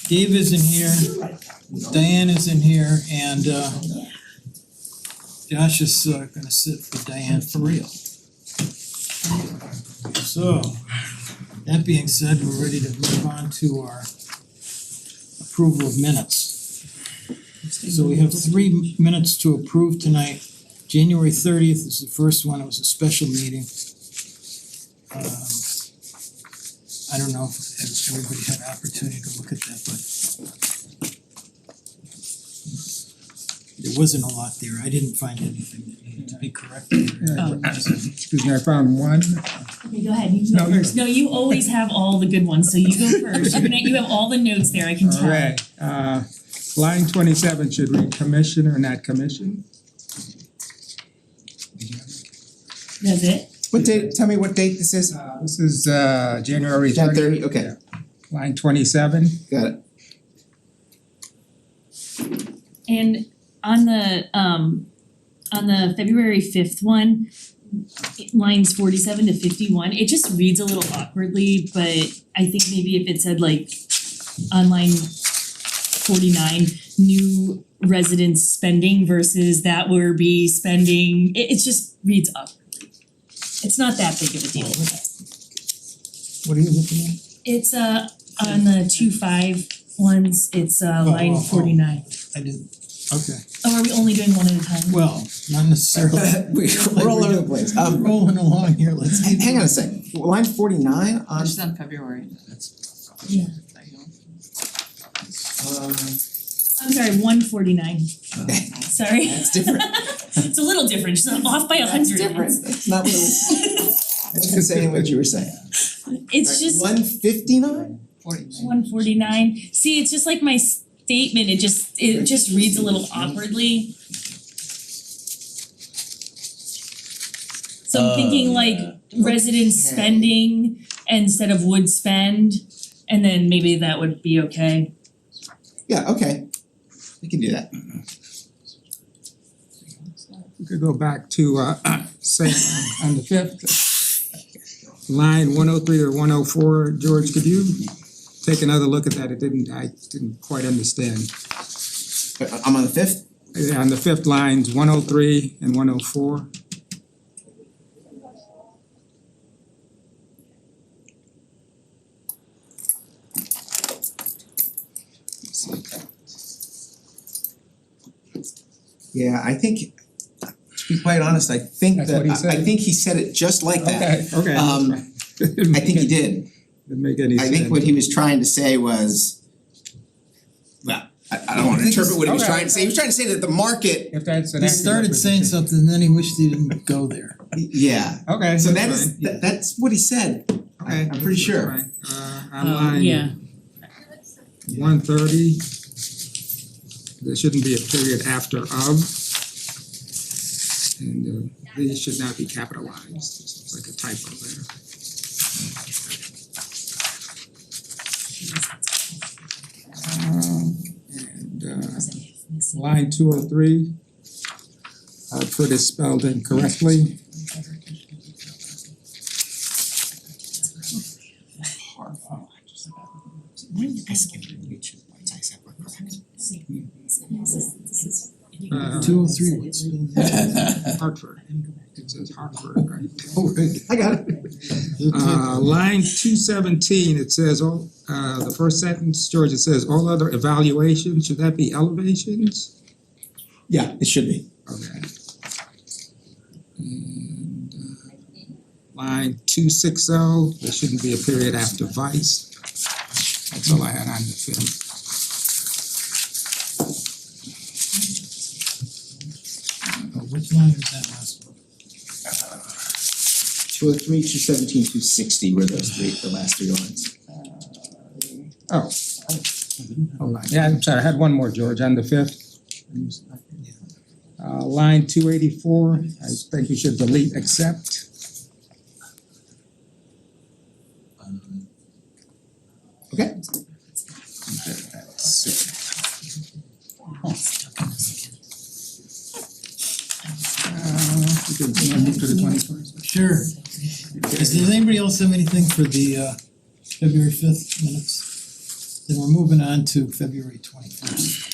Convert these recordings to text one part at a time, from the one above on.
Dave isn't here, Diane isn't here, and Josh is gonna sit for Diane for real. So, that being said, we're ready to move on to our approval of minutes. So we have 3 minutes to approve tonight. January 30th is the first one, it was a special meeting. I don't know if everybody had an opportunity to look at that, but there wasn't a lot there. I didn't find anything that needed to be corrected. Excuse me, I found one. Okay, go ahead, you can go first. No, you always have all the good ones, so you go first. You have all the notes there, I can tell. Alright, line 27 should read commissioner, not commission. That's it? What date, tell me what date this is? This is January 30th. 30, okay, Yeah. Line 27. got it. And on the February 5th one, lines 47 to 51, it just reads a little awkwardly, but I think maybe if it said like on line 49, new residents spending versus that would be spending, it just reads awkwardly. It's not that big of a deal. What are you looking at? It's on the 2-5 ones, it's line 49. I didn't, okay. Oh, are we only doing one at a time? Well, not necessarily. We're all over the place. We're rolling along here, let's keep. Hang on a second, line 49 on, Which is on February. Yeah. I'm sorry, 149. Sorry. That's different. It's a little different, just off by 100. That's different, that's not what it was, I wasn't saying what you were saying. It's just 159? 149. See, it's just like my statement, it just reads a little awkwardly. So I'm thinking like residents okay. spending instead of would spend, and then maybe that would be okay. Yeah, okay, we can do that. We could go back to say on the 5th. Line 103 or 104, George, could you take another look at that? I didn't quite understand. I'm on the 5th? Yeah, on the 5th lines, 103 and 104. Yeah, I think, to be quite honest, I think That's that, what he said? I think he said it just like that. Okay. I think he did. Didn't make any sense. I think what he was trying to say was, well, I don't wanna interpret what he was Okay. trying to say, he was trying to say that the market, If that's an He accurate started saying representation. something, then he wished he didn't go there. yeah, Okay. so that that's is, fine. that's what he said. Okay. I'm pretty sure. Fine. On line Yeah. 130, there shouldn't be a period after of. And these should not be capitalized, it's like a typo there. And line 203, Hartford is spelled incorrectly. I skipped it, which points I said were correct. 203, what's Hartford, it says Hartford, right? I got it. Line 217, it says, all the first sentence, George, it says, all other evaluations, should that be elevations? Yeah, it should be. Okay. And line 260, there shouldn't be a period after vice. That's all I had on the film. Which line is that last one? 203, 217, 260 were those three, the last three lines. Oh. Hold on, yeah, I'm sorry, I had one more, George, on the 5th. Line 284, I think you should delete accept. Okay. You can move to the 21st. Sure. Does anybody else have anything for the February 5th minutes? Then we're moving on to February 21st.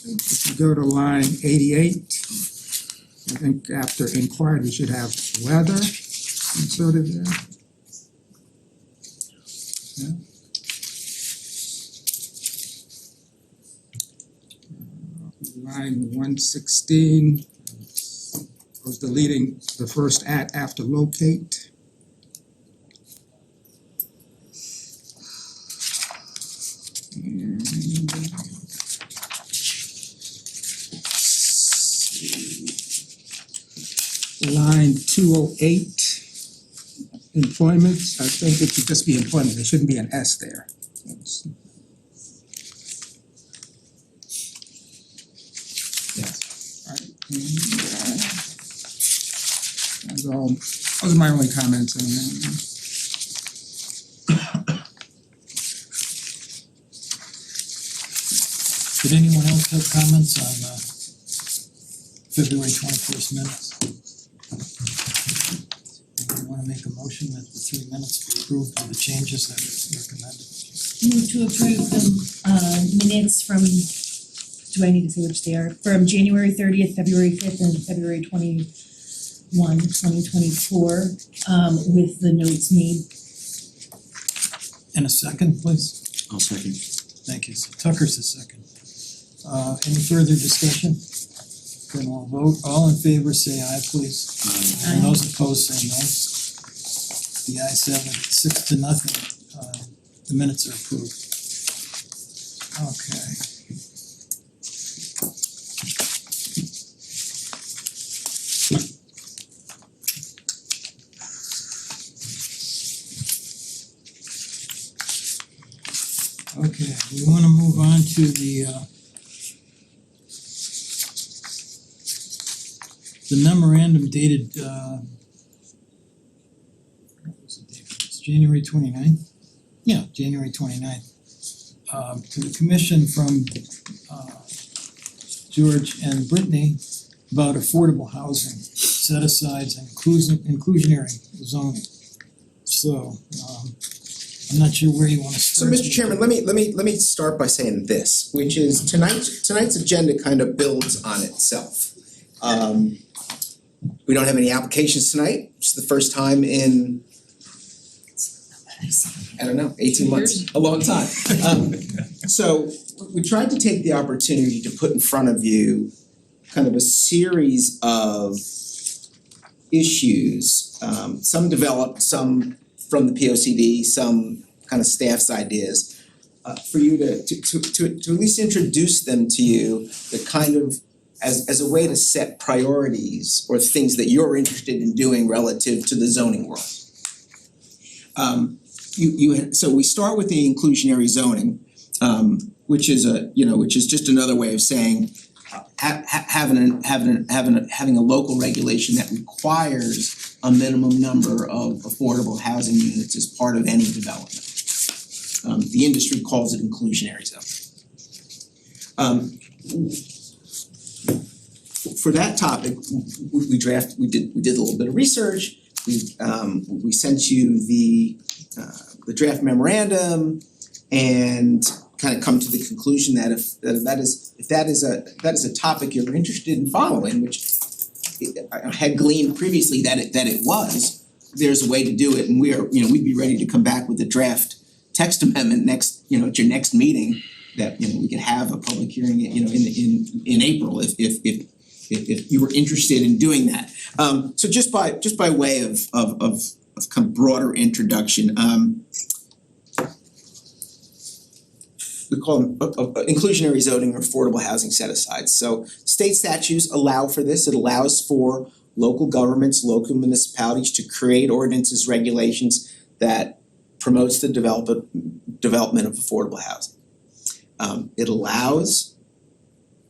If you go to line 88, I think after inquired, we should have weather inserted there. Yeah. Line 116, was deleting the first at after locate. And line 208, employment, I think it should just be employment, there shouldn't be an S there. Yes. Alright, those are my only comments on that. Did anyone else have comments on February 21st minutes? Anyone wanna make a motion that the 3 minutes be approved with the changes that are recommended? Move to approve the minutes from, do I need to say which they are? From January 30th, February 5th, and February 21, 2024, with the notes made. And a second, please? I'll second. Thank you. So Tucker's the second. Any further discussion? Then we'll vote. All in favor, say aye, please. And those opposed, say no. The ayes have it, 6-0. The minutes are approved. Okay. Okay, we wanna move on to the memorandum dated what was the date for this? January 29th? Yeah, January 29th. To the commission from George and Brittany about affordable housing, set-asides and inclusionary zoning. So I'm not sure where you wanna So start. Mr. Chairman, let me start by saying this, which is tonight's agenda kind of builds on itself. We don't have any applications tonight, which is the first time in, I don't know, 18 months, a long time. So we tried to take the opportunity to put in front of you kind of a series of issues, some developed, some from the P O C D, some kind of staff's ideas, for you to at least introduce them to you, the kind of as a way to set priorities or things that you're interested in doing relative to the zoning world. So we start with the inclusionary zoning, which is just another way of saying having a local regulation that requires a minimum number of affordable housing units as part of any development. The industry calls it inclusionary zoning. For that topic, we did a little bit of research. We sent you the draft memorandum and kind of come to the conclusion that if that is a topic you're interested in following, which I had gleaned previously that it was, there's a way to do it, and we'd be ready to come back with a draft text amendment at your next meeting that we could have a public hearing in April if you were interested in doing that. So just by way of kind of broader introduction, we call them inclusionary zoning or affordable housing set-asides. So state statutes allow for this. It allows for local governments, local municipalities to create ordinances, regulations that promotes the development of affordable housing. It allows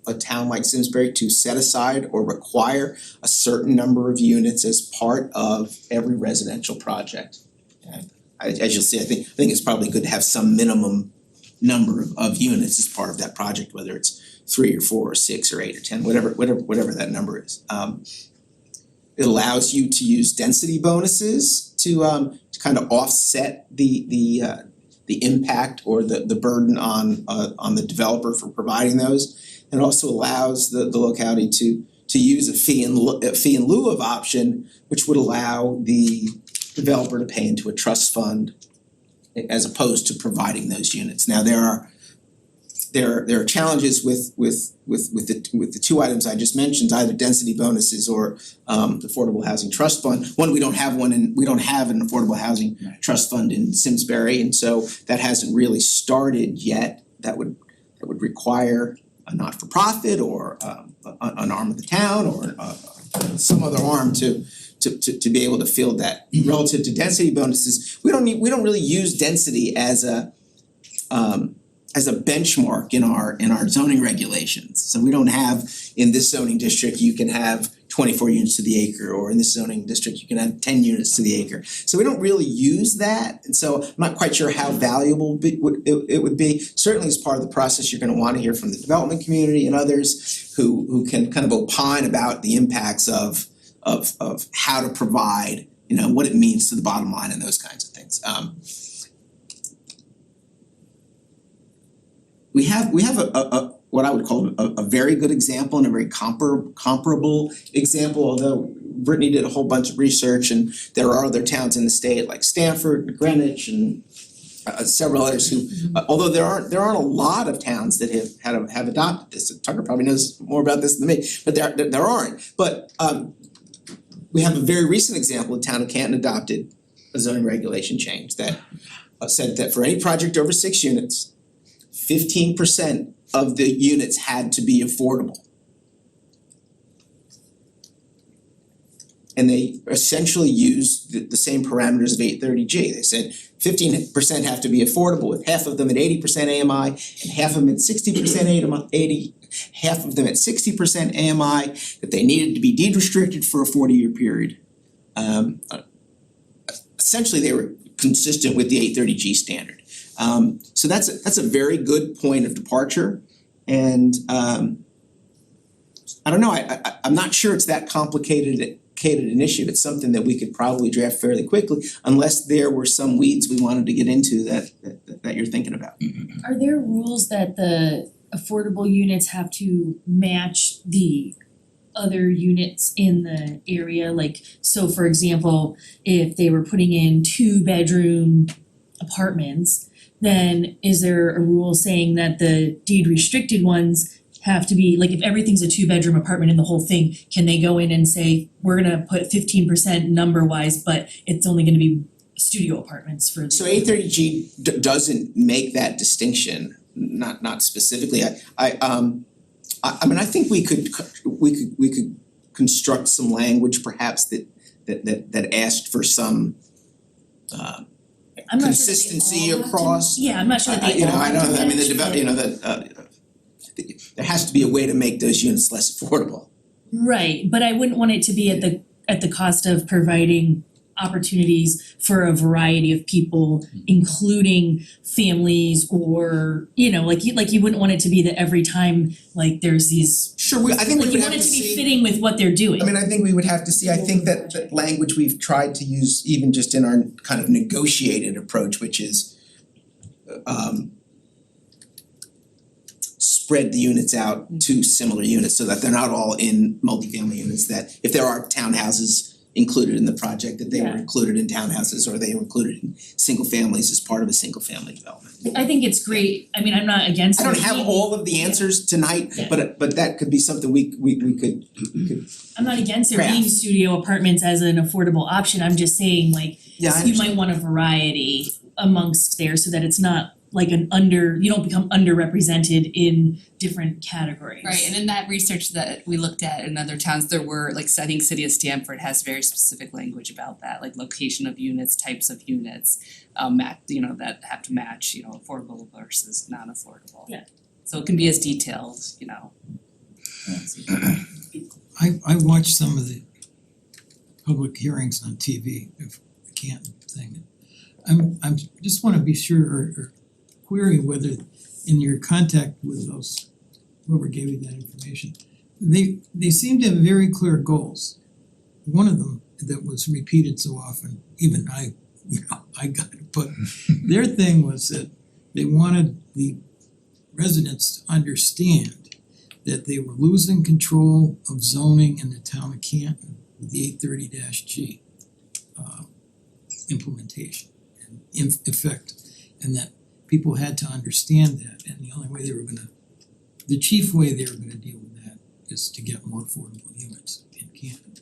a town like Simsbury to set aside or require a certain number of units as part of every residential project. Okay. As you'll see, I think it's probably good to have some minimum number of units as part of that project, whether it's 3 or 4 or 6 or 8 or 10, whatever that number is. It allows you to use density bonuses to kind of offset the the impact or the burden on the developer for providing those. It also allows the locality to use a fee in lieu of option, which would allow the developer to pay into a trust fund as opposed to providing those units. Now there are challenges with the two items I just mentioned, either density bonuses or the affordable housing trust fund. One, we don't have an affordable housing trust fund in Simsbury, and so that hasn't really started yet. That would require a not-for-profit or an arm of the town or some other arm to be able to fill that. Relative to density bonuses, we don't really use density as a benchmark in our zoning regulations. So we don't have, in this zoning district, you can have 24 units to the acre, or in this zoning district, you can have 10 units to the acre. So we don't really use that, and so I'm not quite sure how valuable it would be. Certainly as part of the process, you're gonna wanna hear from the development community and others who can kind of opine about the impacts of how to provide, what it means to the bottom line and those kinds of things. We have a what I would call a very good example and a very comparable example, although Brittany did a whole bunch of research and there are other towns in the state like Stamford and Greenwich and several others who, although there aren't a lot of towns that have adopted this. Tucker probably knows more about this than me, but there aren't. But we have a very recent example. The town of Canton adopted a zoning regulation change that said that for any project over 6 units, 15% of the units had to be affordable. And they essentially used the same parameters of 830G. They said 15% have to be affordable, with half of them at 80% AMI and half of them at 60% AMI, half of them at 60% AMI, that they needed to be deed restricted for a 40-year period. Essentially, they were consistent with the 830G standard. So that's a very good point of departure, and I don't know. I'm not sure it's that complicated an issue. It's something that we could probably draft fairly quickly, unless there were some weeds we wanted to get into that you're thinking about. Are there rules that the affordable units have to match the other units in the area? Like, so for example, if they were putting in 2-bedroom apartments, then is there a rule saying that the deed restricted ones have to be, like if everything's a 2-bedroom apartment in the whole thing, can they go in and say, we're gonna put 15% number wise, but it's only gonna be studio apartments for the. So 830G doesn't make that distinction, not specifically. I mean, I think we could construct some language perhaps that asked for some I'm not consistency sure that they all across. Yeah, I'm not sure that they all I know, have to I mean, match, but- there has to be a way to make those units less affordable. Right, but I wouldn't want it to be at the cost of providing opportunities for a variety of people, including families, or like you wouldn't want it to be that every time like there's these. Sure, I think we Like would you have want to it to be see. fitting with what they're doing. I mean, I think we would have to see, I think that language we've tried to use even just in our kind of negotiated approach, which is spread the units out to similar units so that they're not all in multifamily units, that if there are townhouses included in the project, that they were included in townhouses or they were included in single families as part of a single family development. I think it's great. I mean, I'm not against I don't it. have all of the answers tonight, Yeah. but that could be something we could I'm not against there being craft. studio apartments as an affordable option. I'm just saying like Yeah, I you might want a variety amongst there so that it's not like you don't become underrepresented in different categories. Right, and in that research that we looked at in other towns, there were, like, I think City of Stamford has very specific language about that, like location of units, types of units, that have to match, affordable versus non-affordable. Yeah. So it can be as detailed, I watched some of the public hearings on TV, if I can't thing. I'm just wanna be sure or query whether in your contact with those, whoever gave you that information, they seem to have very clear goals. One of them that was repeated so often, even I I got it, but their thing was that they wanted the residents to understand that they were losing control of zoning in the town of Canton with the 830-G implementation and in effect, and that people had to understand that, and the only way the chief way they were gonna deal with that is to get more affordable units in Canton.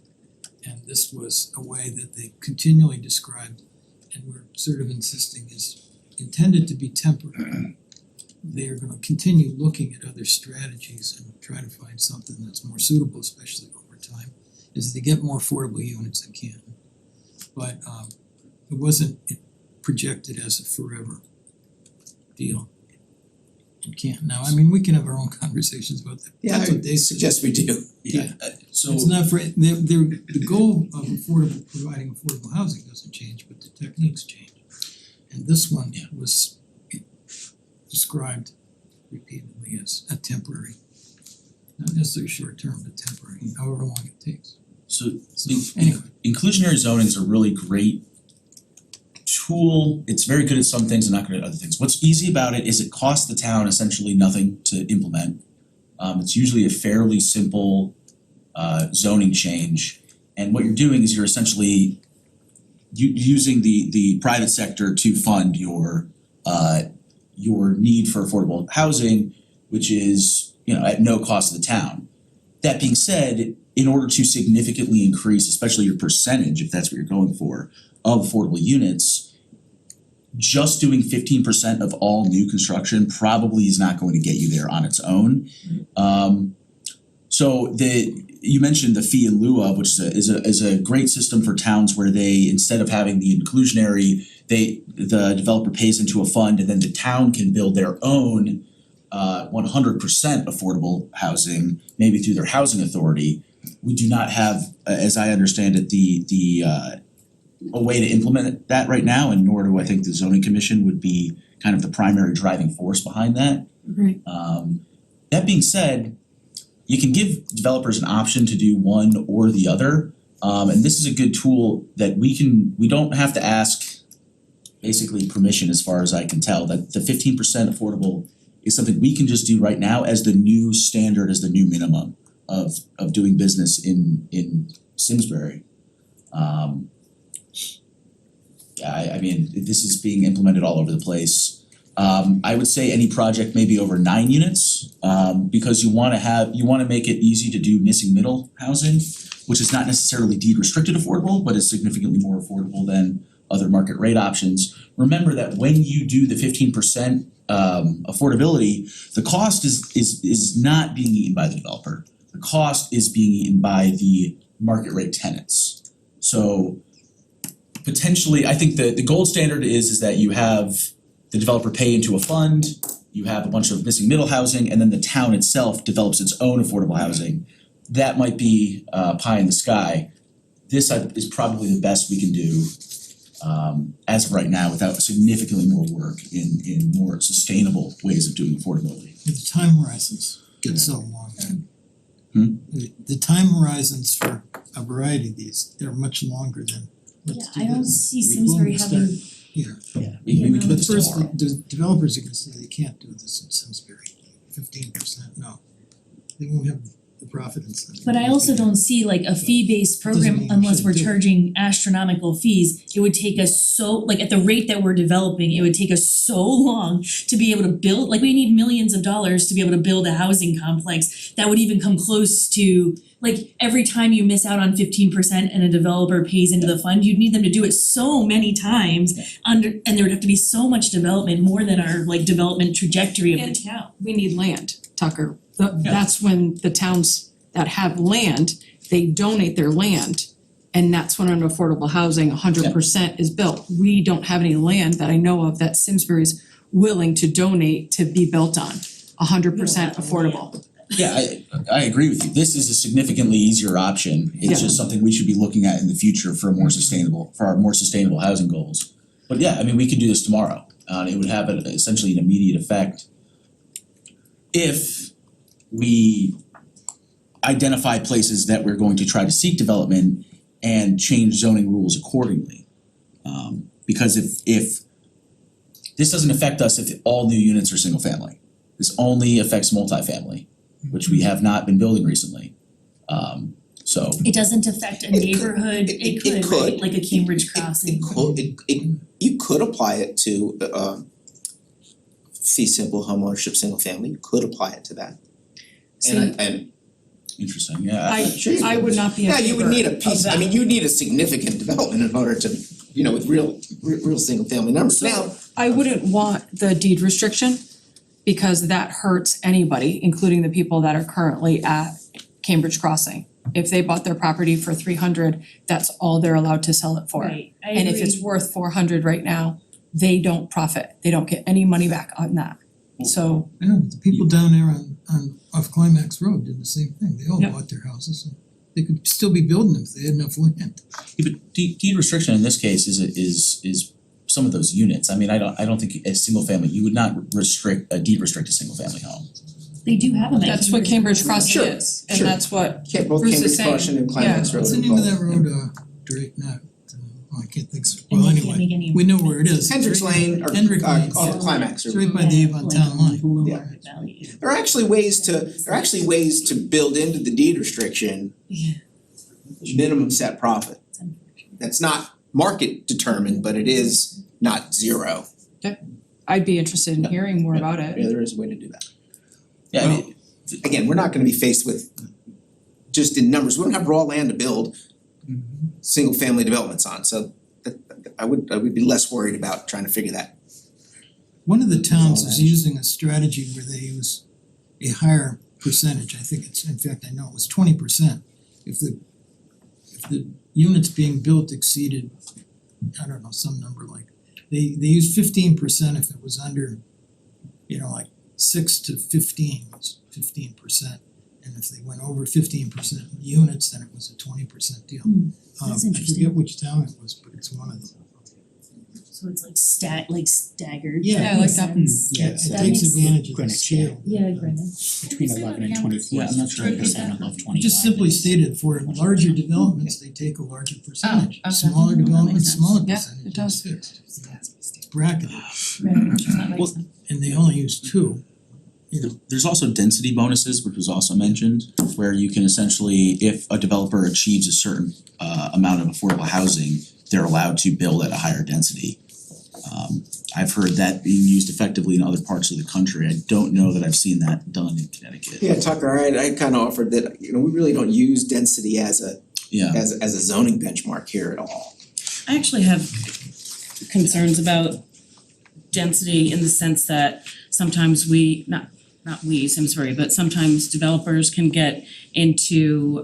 And this was a way that they continually described and were sort of insisting is intended to be temporary. They are gonna continue looking at other strategies and try to find something that's more suitable, especially over time, is to get more affordable units in Canton. But it wasn't projected as a forever deal in Canton. Now, I mean, we can have our own conversations about that. Yeah, That's I what they suggest we do. Yeah. So It's not for, the goal of providing affordable housing doesn't change, but the techniques change. And this one was described repeatedly as a temporary, not necessarily short term, but temporary, however long it takes. so So anyway, inclusionary zoning is a really great tool. It's very good at some things and not good at other things. What's easy about it is it costs the town essentially nothing to implement. It's usually a fairly simple zoning change. And what you're doing is you're essentially using the private sector to fund your need for affordable housing, which is, at no cost to the town. That being said, in order to significantly increase, especially your percentage, if that's what you're going for, of affordable units, just doing 15% of all new construction probably is not going to get you there on its own. So you mentioned the fee in lieu of, which is a great system for towns where they, instead of having the inclusionary, the developer pays into a fund and then the town can build their own 100% affordable housing, maybe through their housing authority. We do not have, as I understand it, a way to implement that right now, and nor do I think the zoning commission would be kind of the primary driving force behind that. Right. That being said, you can give developers an option to do one or the other. And this is a good tool that we don't have to ask basically permission, as far as I can tell, that the 15% affordable is something we can just do right now as the new standard, as the new minimum of doing business in Simsbury. I mean, this is being implemented all over the place. I would say any project maybe over 9 units, because you wanna make it easy to do missing middle housing, which is not necessarily deed restricted affordable, but is significantly more affordable than other market rate options. Remember that when you do the 15% affordability, the cost is not being eaten by the developer. The cost is being eaten by the market rate tenants. So potentially, I think the gold standard is that you have the developer pay into a fund, you have a bunch of missing middle housing, and then the town itself develops its own affordable housing. That might be pie in the sky. This is probably the best we can do as of right now, without significantly more work in more sustainable ways of doing affordability. the time horizons get so long. The time horizons for a variety of these, they're much longer than, let's do I don't this. see We Simsbury won't having, here. We can do But this first, tomorrow. the developers are gonna say they can't do this in Simsbury, 15%, no. They won't have the profit incentive. but I also don't see like a fee-based Doesn't program mean you unless shouldn't we're do it. charging astronomical fees. It would take us like at the rate that we're developing, it would take us so long to be able to build, like we need millions of dollars to be able to build a housing complex that would even come close to, like every time you miss out on 15% and a developer pays into the fund, you'd need them to do it so many times and there would have to be so much development, more than our like development trajectory of the And- town. We need land, Tucker. That's when the towns that have land, they donate their land. And that's when an affordable housing 100% is built. We don't have any land that I know of that Simsbury's willing to donate to be built on, 100% affordable. Yeah, I agree with you. This is a significantly easier option. It's Yeah. just something we should be looking at in the future for our more sustainable housing goals. But yeah, I mean, we could do this tomorrow. It would have essentially an immediate effect if we identify places that we're going to try to seek development and change zoning rules accordingly. Because if this doesn't affect us if all new units are single family. This only affects multifamily, which we have not been building recently. So It doesn't affect a neighborhood, it could, right, like a Cambridge Crossing. You could apply it to fee simple homeownership, single family, you could apply it to that. And interesting, yeah. sure you I could. would not be in Yeah, you would favor need a of piece, I that. mean, you need a significant development in order to, with real single family numbers. Now, I wouldn't want the deed restriction because that hurts anybody, including the people that are currently at Cambridge Crossing. If they bought their property for 300, that's all they're allowed to sell it for. Right, I agree. And if it's worth 400 right now, they don't profit, they don't get any money back on that. So, I know, but the people down there on off Climax Road did the same thing, they all Yep. bought their houses, and they could still be building them if they had enough land. Yeah, but deed restriction in this case is some of those units. I mean, I don't think a single family, you would not deed restrict a single family home. They do have them at that's what Cambridge Crossing Sure, is, and sure. that's what both Bruce is Cambridge saying. Crossing and Climax Yeah. Road. What's the are name of that both- road, Drake, I can't think, And well, they can't make anyway, any we know where it is. Hendricks Lane or Hendrick Lane, off yeah. Climax or It's right by the Avon Town line. Lower Yeah. value. There are actually ways to build into the deed restriction Yeah. minimum set profit. That's not market determined, but it is not zero. I'd be interested in hearing more about it. Yeah, there is a way to do that. Yeah, I mean, Again, we're not gonna be faced with just in numbers, we don't have raw land to build single family developments on, so I would be less worried about trying to figure that. One of the towns is using a strategy where they use a higher percentage, I think it's, in fact, I know it was 20%. If the units being built exceeded, I don't know, some number like, they used 15% if it was under, like 6 to 15 was 15%. And if they went over 15% units, then it was a 20% deal. That's I interesting. forget which town it was, but it's one of them. So it's like staggered. Yeah, I like that. Yeah, That it takes makes- advantage of the Greenwich, scale. Yeah, granted. between 11 and 24. Yeah, I'm not sure I percent above 25. Just simply stated, for larger developments, they take a larger percentage. okay. Smaller That developments, makes smaller Yeah, percentage, it does. it's fixed. It's bracketed, That makes sense. and they only use two, there's also density bonuses, which was also mentioned, where you can essentially, if a developer achieves a certain amount of affordable housing, they're allowed to build at a higher density. I've heard that being used effectively in other parts of the country. I don't know that I've seen that done in Connecticut. Yeah, Tucker, I kinda offered that, we really don't use density as a Yeah, as a zoning benchmark here at all. I actually have concerns about density in the sense that sometimes not we, Simsbury, but sometimes developers can get into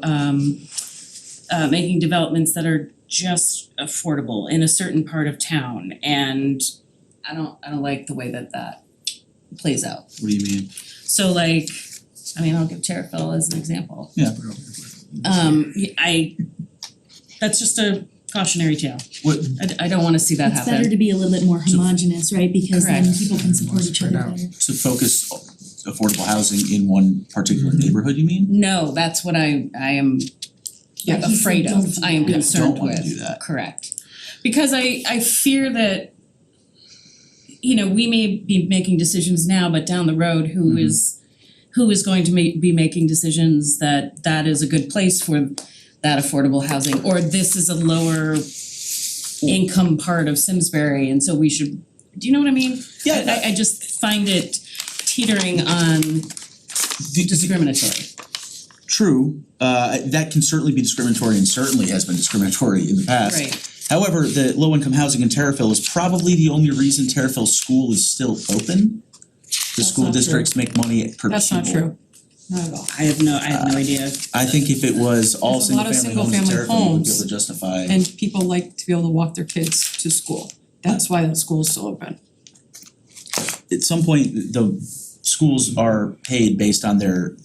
making developments that are just affordable in a certain part of town, and I don't like the way that plays out. what do you mean? So like, I'll give Terriffill as an example. Yeah. That's just a cautionary tale. What, I don't wanna see that It's happen. better to be a little bit more homogenous, right, because then Correct. people can support each other Spread out. better. so focus affordable housing in one particular neighborhood, you mean? No, that's what I am Yeah, he said afraid don't of, do I am that. Yeah, concerned don't wanna with, do that. correct. Because I fear that, we may be making decisions now, but down the road, who is going to be making decisions that is a good place for that affordable housing, or this is a lower income part of Simsbury, and so we should, do you know what I mean? Yeah. I just find it teetering on discriminatory. True, that can certainly be discriminatory and certainly has been discriminatory in the past. Right. However, the low income housing in Terriffill is probably the only reason Terriffill School is still open. The That's school not true. districts make money per pupil. That's not true, not at all. I have no idea. I think if it was all There's a lot single of family homes in single-family Terriffill, we would be homes, able to justify. And people like to be able to walk their kids to school. That's why the school's still open. At some point, the schools are paid based on their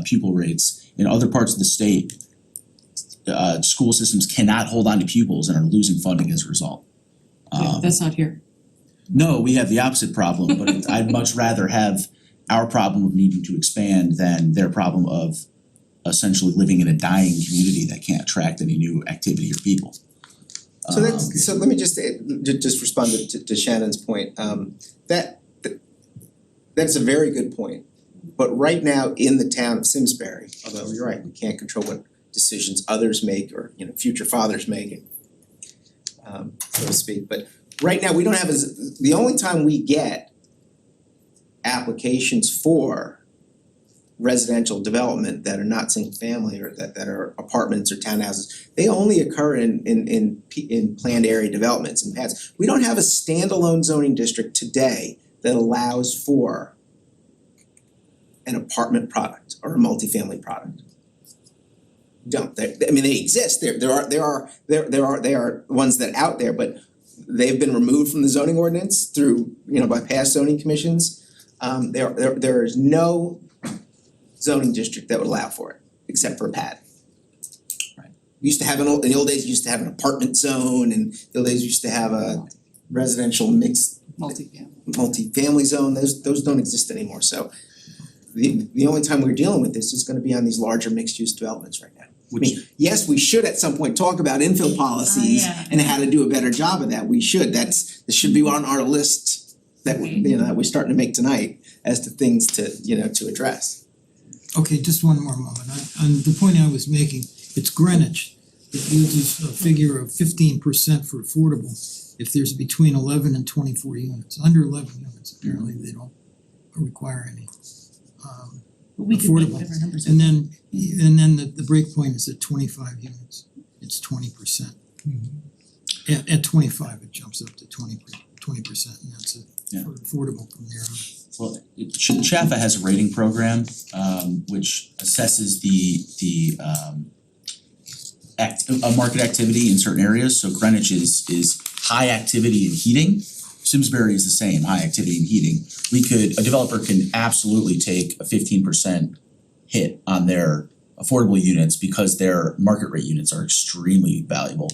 pupil rates. In other parts of the state, school systems cannot hold on to pupils and are losing funding as a result. That's not here. No, we have the opposite problem, but I'd much rather have our problem of needing to expand than their problem of essentially living in a dying community that can't attract any new activity or people. So that's, so let me just just respond to Shannon's point, that's a very good point. But right now in the town of Simsbury, although you're right, we can't control what decisions others make or, you know, future fathers make, so to speak, but right now we don't have the only time we get applications for residential development that are not single family or that are apartments or townhouses, they only occur in planned area developments and pads. We don't have a standalone zoning district today that allows for an apartment product or a multifamily product. Don't. They exist. There are ones that are out there, but they've been removed from the zoning ordinance through, you know, by past zoning commissions. There is no zoning district that would allow for it, except for a pad. Right. We used to have in the old days, you used to have an apartment zone, and the old days you used to have a residential mixed multifamily zone. Those don't exist anymore. So the only time we're dealing with this is gonna be on these larger mixed use developments right now. I mean, yes, we should at some point talk about infill policies yeah. and how to do a better job of that. We should. This should be on our list that that we're starting to make tonight as to things to address. Okay, just one more moment. On the point I was making, it's Greenwich that uses a figure of 15% for affordable if there's between 11 and 24 units. Under 11 units, apparently they don't require any We could make affordable. whatever numbers. And then the break point is at 25 units, it's 20%. At 25, it jumps up to 20%, and that's it Yeah. for affordable from there on. Well, Chaffa has a rating program which assesses the market activity in certain areas. So Greenwich is high activity in heating. Simsbury is the same, high activity in heating. A developer can absolutely take a 15% hit on their affordable units because their market rate units are extremely valuable.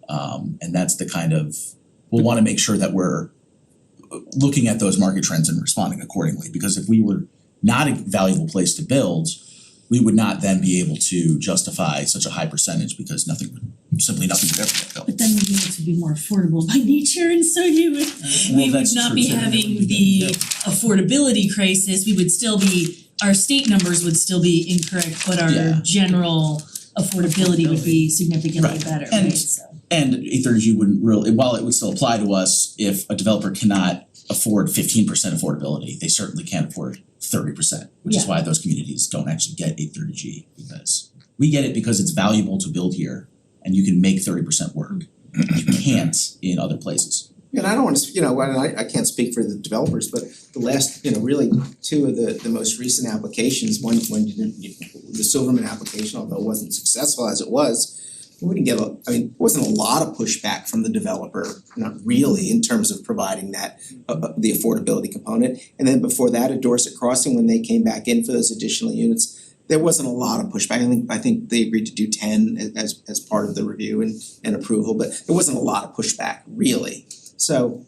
And that's the kind of, we'll wanna make sure that we're looking at those market trends and responding accordingly, because if we were not a valuable place to build, we would not then be able to justify such a high percentage because nothing would ever get built. But then the units would be more affordable by nature, and so we would that's not true be too. having the affordability crisis. We would still be, our state numbers would still be incorrect, but Yeah. our general affordability would be significantly Right. better, And- right? So. And A30G wouldn't really, while it would still apply to us, if a developer cannot afford 15% affordability, they certainly can't afford 30%, which is Yeah. why those communities don't actually get A30G, because we get it because it's valuable to build here and you can make 30% work. You can't in other places. And I don't wanna, I can't speak for the developers, but the last, really two of the most recent applications, one the Silverman application, although it wasn't successful as it was, we didn't get it wasn't a lot of pushback from the developer, not really, in terms of providing that the affordability component. And then before that, at Dorset Crossing, when they came back in for those additional units, there wasn't a lot of pushback. I think they agreed to do 10 as part of the review and approval, but there wasn't a lot of pushback, really. So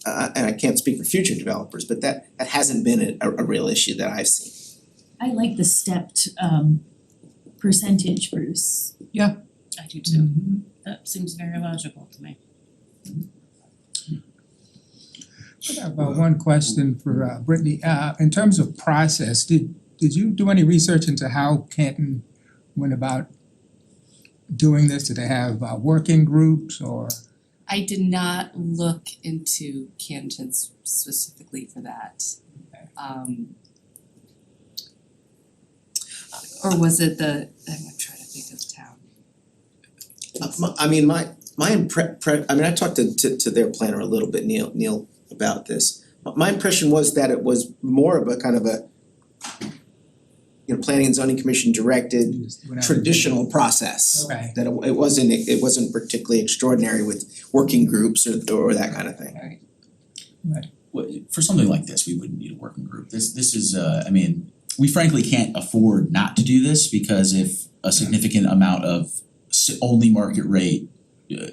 and I can't speak for future developers, but that hasn't been a real issue that I've seen. I like the stepped percentage, Bruce. I do too. That seems very logical to me. I have one question for Brittany. In terms of process, did you do any research into how Canton went about doing this? Did they have working groups or? I did not look into Canton specifically for that. Or was it I'm trying to think of town. I talked to their planner a little bit, Neil, about this. My impression was that it was more of a kind of a planning and zoning commission directed traditional process. Okay. That it wasn't particularly extraordinary with working groups or that kind of thing. For something like this, we wouldn't need a working group. This is we frankly can't afford not to do this, because if a significant amount of only market rate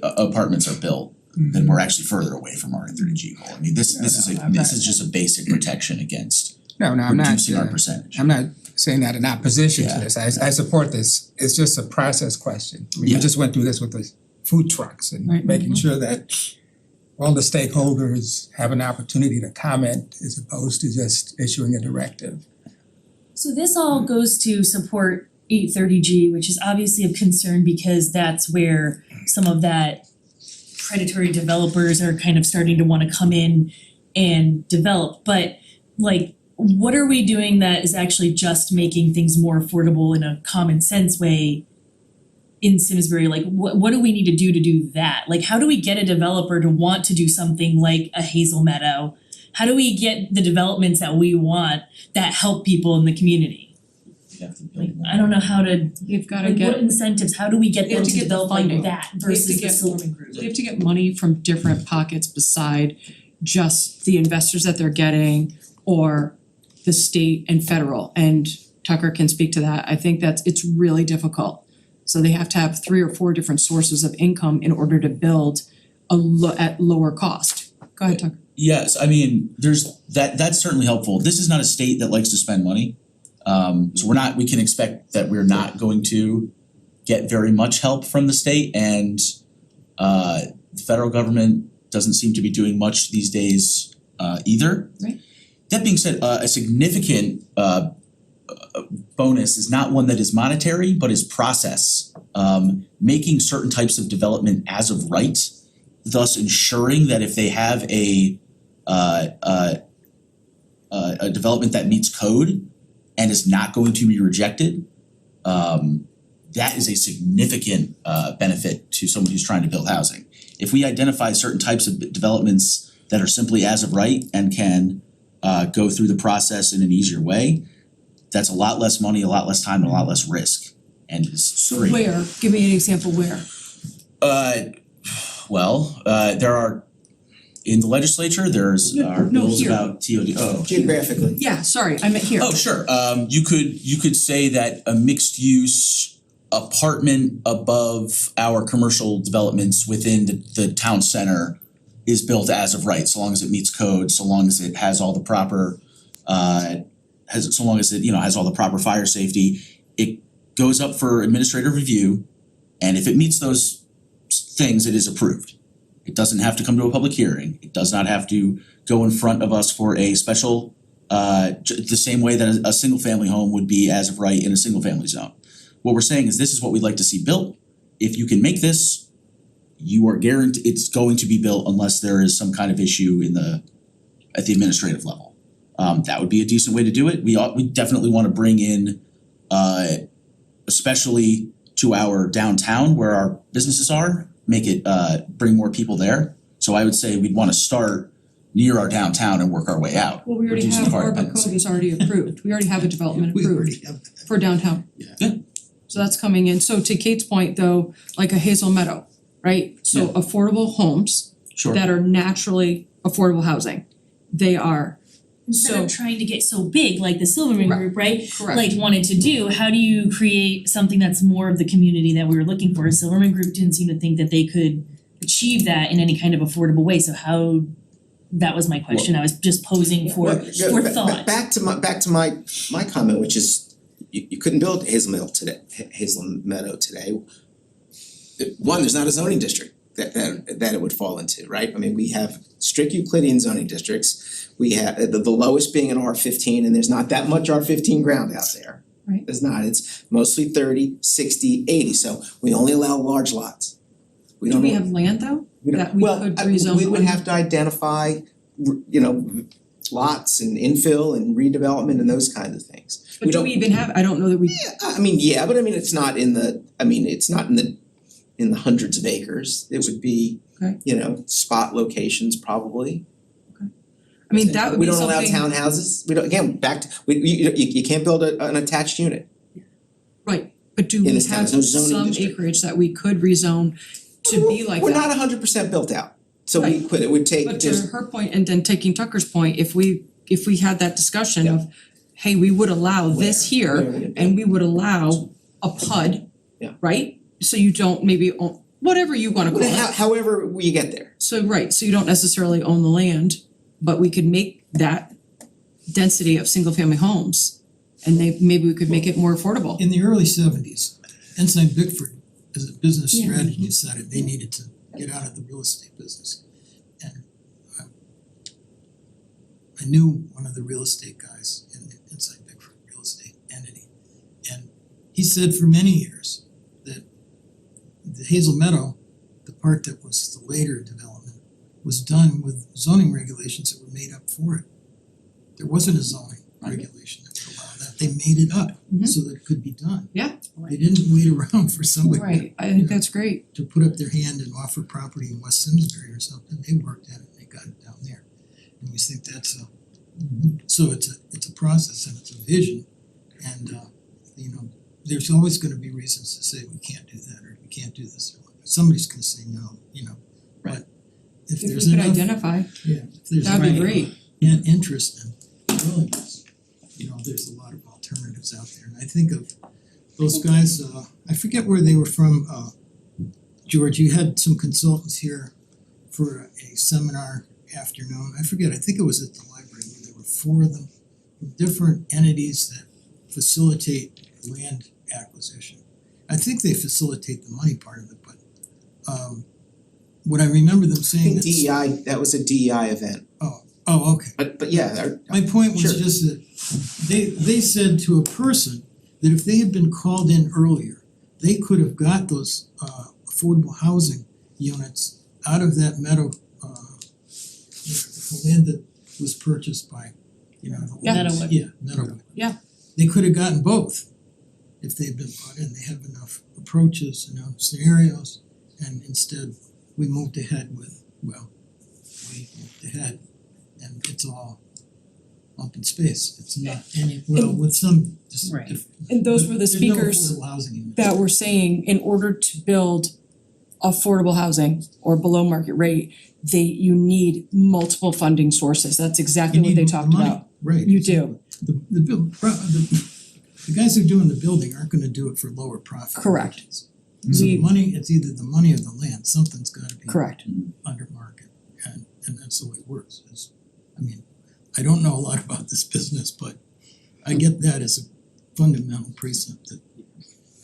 apartments are built, then we're actually further away from our 30G goal. This is just a basic protection against I'm not. reducing our percentage. I'm not saying that in opposition to Yeah. this. I support this. It's just a process question. We Yeah. just went through this with the food trucks and Right. making sure that all the stakeholders have an opportunity to comment as opposed to just issuing a directive. So this all goes to support 830G, which is obviously of concern because that's where some of that predatory developers are kind of starting to wanna come in and develop. But like, what are we doing that is actually just making things more affordable in a common sense way in Simsbury? Like, what do we need to do that? Like, how do we get a developer to want to do something like a Hazel Meadow? How do we get the developments that we want that help people in the community? You have to build Like, more. I don't know how to, You've gotta like, what get, incentives, how do we get You have them to to get the develop like funding. that You have to versus the get- Silverman Group? you have to get money from different pockets beside just the investors that they're getting or the state and federal, and Tucker can speak to that. I think it's really difficult. So they have to have 3 or 4 different sources of income in order to build at lower cost. Go ahead, Tucker. Yes, I mean, that's certainly helpful. This is not a state that likes to spend money. So we can expect that we're not going to get very much help from the state, and the federal government doesn't seem to be doing much these days either. Right. That being said, a significant bonus is not one that is monetary, but is process. Making certain types of development as of right, thus ensuring that if they have a development that meets code and is not going to be rejected, that is a significant benefit to someone who's trying to build housing. If we identify certain types of developments that are simply as of right and can go through the process in an easier way, that's a lot less money, a lot less time, and a lot less risk, and is free. Where? Give me an example where. There are, in the legislature, there's No, bills here. about TOD, Geographically. Yeah, sorry, I meant here. Oh, sure, you could say that a mixed use apartment above our commercial developments within the town center is built as of right, so long as it meets code, so long as it has all the proper has all the proper fire safety. It goes up for administrative review, and if it meets those things, it is approved. It doesn't have to come to a public hearing. It does not have to go in front of us for a special, the same way that a single family home would be as of right in a single family zone. What we're saying is this is what we'd like to see built. If you can make this, you are guaranteed it's going to be built unless there is some kind of issue at the administrative level. That would be a decent way to do it. We definitely want to bring in, especially to our downtown where our businesses are, make it bring more people there. So I would say we'd want to start near our downtown and work our way out. Well, we already reducing have, car Arbor dependency. Cove is already approved. We already have a development We approved already have that. for downtown. Yeah. So that's coming in. So to Kate's point though, like a Hazel Meadow, right? So Yeah. affordable homes Sure. that are naturally affordable housing. They are. Instead of trying to get so big like the Silverman Right. Group, right? Correct. Like wanted to do, how do you create something that's more of the community that we were looking for? Silverman Group didn't seem to think that they could achieve that in any kind of affordable way, so how, that was my question, I was just posing for thought. Back to my comment, which is you couldn't build Hazel Meadow today. One, there's not a zoning district that it would fall into, right? I mean, we have strict Euclidean zoning districts. We have the lowest being an R15, and there's not that much R15 ground out there. Right. There's not, it's mostly 30, 60, 80, so we only allow large lots. We Do don't we have land though? That we could rezone we would on? have to identify, lots and infill and redevelopment and those kinds of things. But do we even have, I don't know that we, But it's not in the hundreds of acres. It would be, Okay. spot locations probably. I mean, that would be We don't something. allow townhouses. We don't, again, you can't build an attached unit. Right, but do In we this town, have there's no zoning some district. acreage that we could rezone to be like that? We're not 100% built out, so Right. it would take, But to there's, her point, and then taking Tucker's point, if we had that discussion of, hey, we would allow this Where here would it be? and we would allow a PUD, Yeah. right? So you don't maybe own, whatever you wanna call it. however you get there. So so you don't necessarily own the land, but we could make that density of single family homes and maybe we could make it more affordable. In the early 70s, Ensign Bickford as a business Yeah. strategy, decided they needed to get out of the real estate business. And I knew one of the real estate guys in the inside Bickford real estate entity. And he said for many years that the Hazel Meadow, the part that was the later development, was done with zoning regulations that were made up for it. There wasn't a zoning regulation that would allow that. They made it up so that it could be done. Yeah. They didn't wait around for somebody Right, I think that's great. to put up their hand and offer property in West Simsbury or something. They worked at it, they got it down there. And we think that's a, so it's a process and it's a vision. And you know, there's always gonna be reasons to say we can't do that or we can't do this. Somebody's gonna say no, you know, but if If there's we could enough, identify, yeah, if there's that'd be enough great. interest and willingness, you know, there's a lot of alternatives out there. And I think of those guys, I forget where they were from, George, you had some consultants here for a seminar afternoon. I forget, I think it was at the library where there were 4 of them from different entities that facilitate land acquisition. I think they facilitate the money part of it, but what I remember them I saying think that's, DEI, that was a DEI event, oh, okay. but yeah, My point was Sure. just that they said to a person that if they had been called in earlier, they could have got those affordable housing units out of that meadow, the land that was purchased by, you know, the Yeah. Meadowwood. Yeah, Meadowwood. Yeah. They could have gotten both if they'd been brought in. They have enough approaches, enough scenarios, and instead we moved ahead with, well, we moved ahead and it's all up in space. It's not any, well, with some just Right. And those were the there's no speakers affordable housing units. that were saying in order to build affordable housing or below market rate, you need multiple funding sources. That's exactly You what need they the talked money. about. Right. You do. The guys who are doing the building aren't gonna do it for lower profit Correct. margins. So the We- money, it's either the money or the land, something's gotta be Correct. under market, and that's the way it works. I mean, I don't know a lot about this business, but I get that as a fundamental precept that,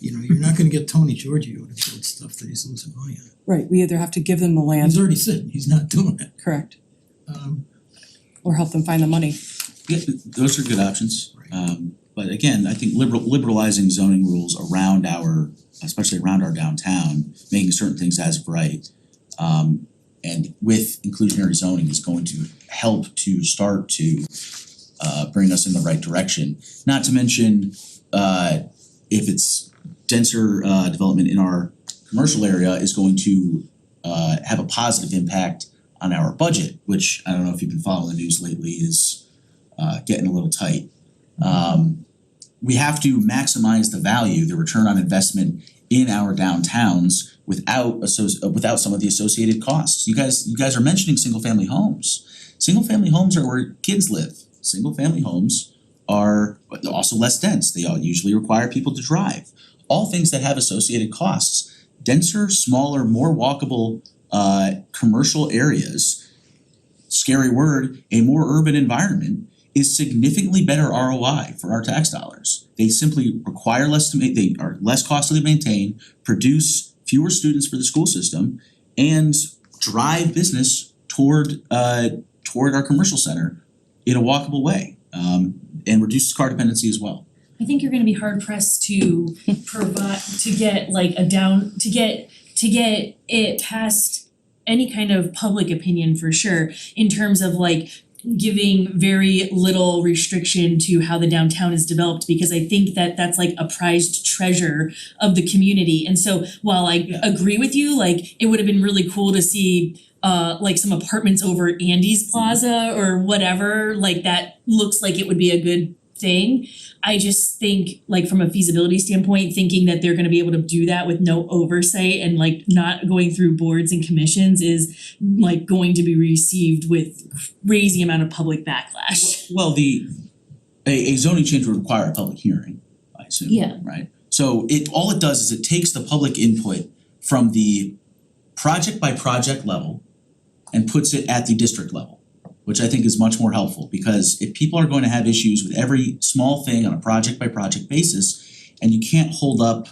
you know, you're not gonna get Tony Giorgio to build stuff that he's losing money on. Right, we either have to give them the He's land, already said he's not doing it. correct, Um or help them find the money. Yeah, those are good options. Right. But again, I think liberalizing zoning rules around especially around our downtown, making certain things as of right, and with inclusionary zoning is going to help to start to bring us in the right direction. Not to mention, if it's denser development in our commercial area is going to have a positive impact on our budget, which I don't know if you've been following the news lately, is getting a little tight. We have to maximize the value, the return on investment in our downtowns without some of the associated costs. You guys are mentioning single family homes. Single family homes are where kids live. Single family homes are also less dense. They all usually require people to drive. All things that have associated costs. Denser, smaller, more walkable commercial areas, scary word, a more urban environment is significantly better ROI for our tax dollars. They simply require they are less costly to maintain, produce fewer students for the school system, and drive business toward our commercial center in a walkable way, and reduces car dependency as well. I think you're gonna be hard pressed to get it past any kind of public opinion for sure, in terms of like giving very little restriction to how the downtown is developed, because I think that that's like a prized treasure of the community. And so while I agree with you, like it would have been really cool to see like some apartments over Andy's Plaza or whatever, like that looks like it would be a good thing. I just think like from a feasibility standpoint, thinking that they're gonna be able to do that with no oversight and like not going through boards and commissions is like going to be received with crazy amount of public backlash. Well, a zoning change would require a public hearing, I assume, Yeah. right? So all it does is it takes the public input from the project by project level and puts it at the district level, which I think is much more helpful, because if people are going to have issues with every small thing on a project by project basis, and you can't hold up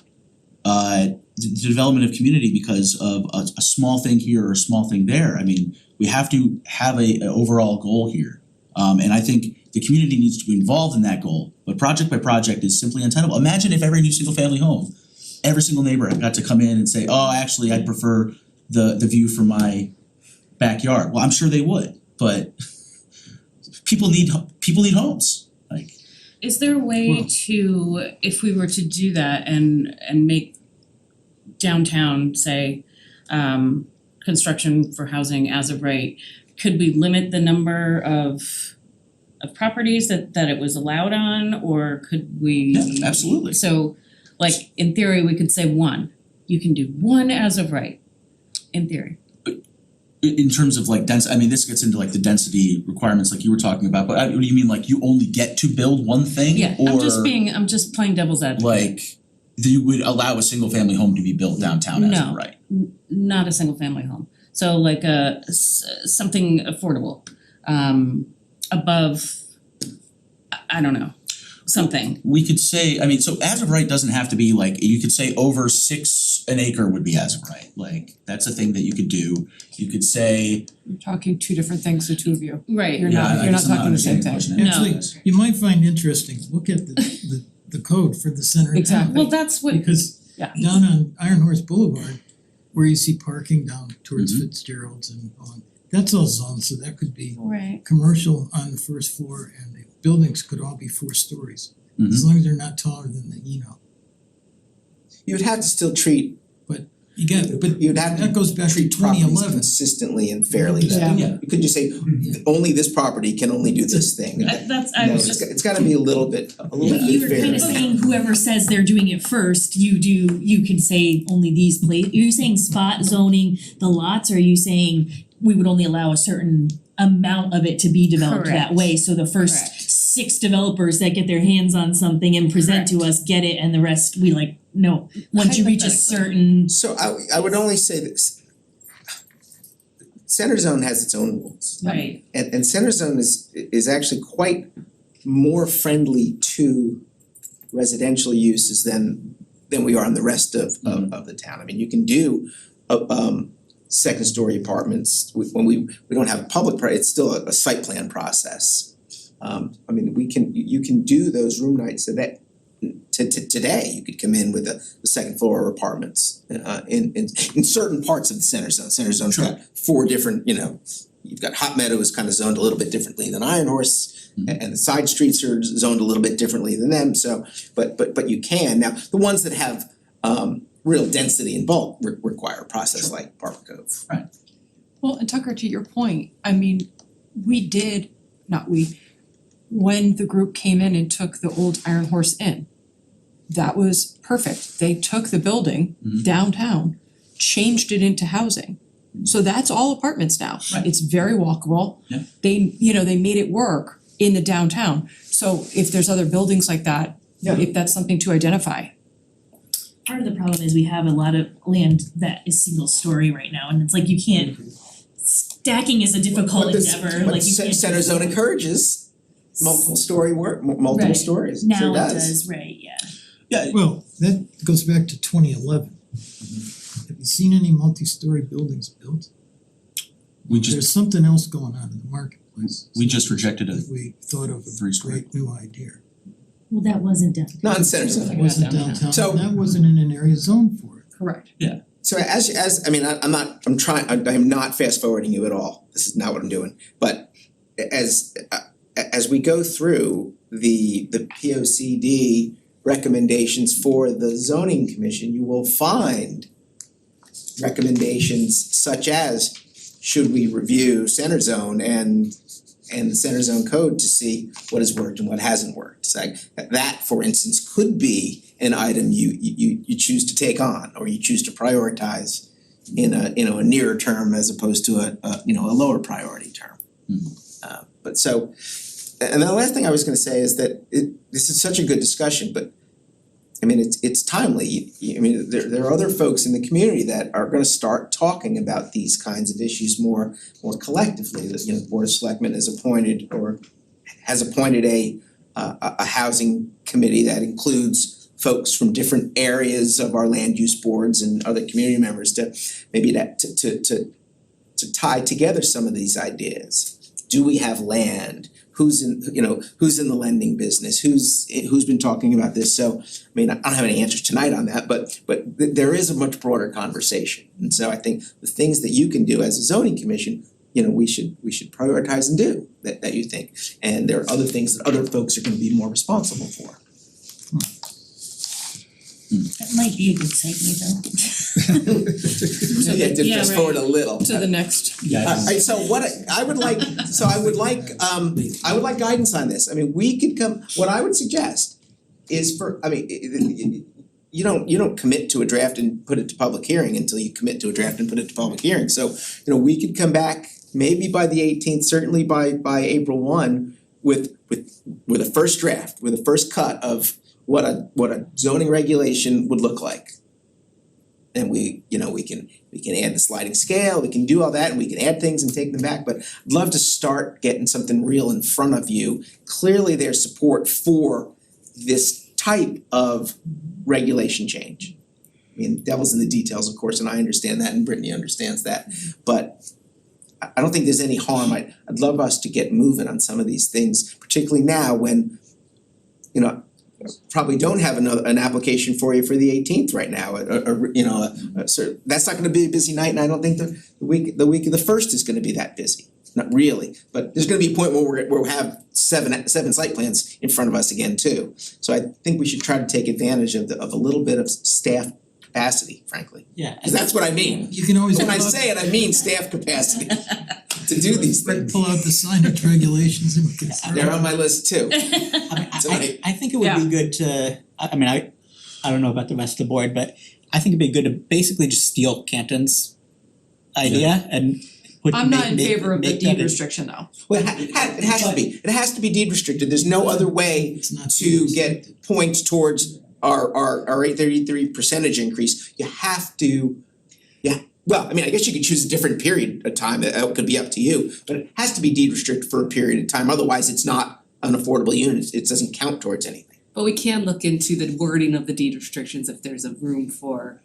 the development of community because of a small thing here or a small thing there. I mean, we have to have an overall goal here. And I think the community needs to be involved in that goal, but project by project is simply untenable. Imagine if every new single family home, every single neighbor got to come in and say, oh, actually, I prefer the view from my backyard. Well, I'm sure they would, but people need homes, like. Is there a way Well- to, if we were to do that and make downtown, say, construction for housing as of right, could we limit the number of properties that it was allowed on, or could we? Yeah, absolutely. So, like, in theory, we could say one, you can do one as of right, in theory. In terms of like I mean, this gets into like the density requirements like you were talking about, but what do you mean, like you only get to build one thing? Yeah, Or I'm just playing devil's advocate. like you would allow a single family home to be built downtown as No. of right? Not a single family home. So like something affordable, above, I don't know, something. We could say, I mean, so as of right doesn't have to be like, you could say over 6 an acre would be as of right, like that's a thing that you could do. You could say, You're talking two different things, the two of you. Right. You're yeah, not- I you're guess not I'm talking the same understanding the thing. question. Actually, you might find interesting, look at the code for the center of town. Exactly. Well, that's what, Because Yeah. down on Iron Horse Boulevard, where you see parking down towards Mhm. Fitzgerald's and on, that's all zoned, so that could be right, commercial on the first floor and the buildings could all be 4 stories. As Mhm. long as they're not taller than the You would have to still treat, You get, but you'd have that to goes back to treat 2011. properties consistently and fairly. Yeah. Yeah. You couldn't just say, only this property can only do this thing. that's, I No, was it's just, it's gotta be a little bit You were fair. kind of saying whoever says they're doing it first, you can say only these are you saying spot zoning the lots, or are you saying we would only allow a certain amount of it to be developed that Correct. way, so the first Correct. 6 developers that get their hands on something and present to us get it, and the rest we like, no, once you reach a certain, So I would only say this. Center zone has its own rules. right, And center zone is actually quite more friendly to residential uses than we are in the rest of the town. I mean, you can do second story apartments when we don't have public, it's still a site plan process. I mean, you can do those room nights so that today, you could come in with the second floor apartments in certain parts of the center zone. Center zone's got 4 different, you've got Hot Meadow is kind of zoned a little bit differently than Iron Horse, and the side streets are zoned a little bit differently than them, so but you can. Now, the ones that have real density and bulk require a process like Barber Cove. Well, and Tucker, to your point, I mean, when the group came in and took the old Iron Horse Inn, that was perfect. They took the building Mhm. downtown, changed it into housing. So that's all apartments now. Right. It's very walkable. Yeah. They made it work in the downtown. So if there's other buildings like that, Yeah. if that's something to identify. part of the problem is we have a lot of land that is single story right now, and it's like you can't, stacking is a difficult But this- endeavor, but like you can't. center zone encourages multiple story work, multiple Right. stories, it Now sure it does, right, yeah. Yeah, Well, that goes back to 2011. Have you seen any multi-story buildings built? we just There's something else going on in the marketplace. rejected a that we thought of a 3-story. great new idea. Well, that wasn't done. not in center zone. It wasn't downtown. downtown, So- that wasn't in an area zoned for it. Correct. So as I mean, I'm not fast forwarding you at all, this is not what I'm doing, but as we go through the P O C D recommendations for the zoning commission, you will find recommendations such as should we review center zone and the center zone code to see what has worked and what hasn't worked. So that, for instance, could be an item you choose to take on or you choose to prioritize in a nearer term as opposed to a lower priority term. But so, and the last thing I was gonna say is that this is such a good discussion, but I mean, it's timely. I mean, there are other folks in the community that are gonna start talking about these kinds of issues more collectively. That, the Board of Selectmen has appointed a housing committee that includes folks from different areas of our land use boards and other community members to maybe to tie together some of these ideas. Do we have land? Who's in the lending business? Who's been talking about this? So, I mean, I don't have any answers tonight on that, but there is a much broader conversation. And so I think the things that you can do as a zoning commission, we should prioritize and do that you think. And there are other things that other folks are gonna be more responsible for. That might be a good segue though. So yeah, to fast forward a little. To the next. Alright, so what I would like guidance on this. I mean, what I would suggest is you don't commit to a draft and put it to public hearing until you commit to a draft and put it to public hearing. So, we could come back maybe by the 18th, certainly by April 1 with a first draft, with a first cut of what a zoning regulation would look like. And we can add the sliding scale, we can do all that, and we can add things and take them back, but I'd love to start getting something real in front of you. Clearly there's support for this type of regulation change. I mean, devil's in the details, of course, and I understand that and Brittany understands that, but I don't think there's any harm. I'd love us to get moving on some of these things, particularly now when, probably don't have an application for you for the 18th right now, so that's not gonna be a busy night, and I don't think the week of the 1st is gonna be that busy. Not really, but there's gonna be a point where we'll have seven site plans in front of us again too. So I think we should try to take advantage of a little bit of staff capacity, frankly. Yeah. Cause that's what I mean. You can always When I say it, I mean staff capacity to do these things. pull out the signage regulations and we can start. They're on my list too. I think it would be good to, I don't know about the rest of the board, but I think it'd be good to basically just steal Canton's idea and put I'm not in make- favor of the make that deed a- restriction though. Well, it has to be. It has to be deed restricted. There's no other way It's not to get points towards our 833 percentage increase. You have to, well, I mean, I guess you could choose a different period of time. It could be up to you, but it has to be deed restricted for a period of time. Otherwise, it's not an affordable unit. It doesn't count towards anything. But we can look into the wording of the deed restrictions if there's a room for,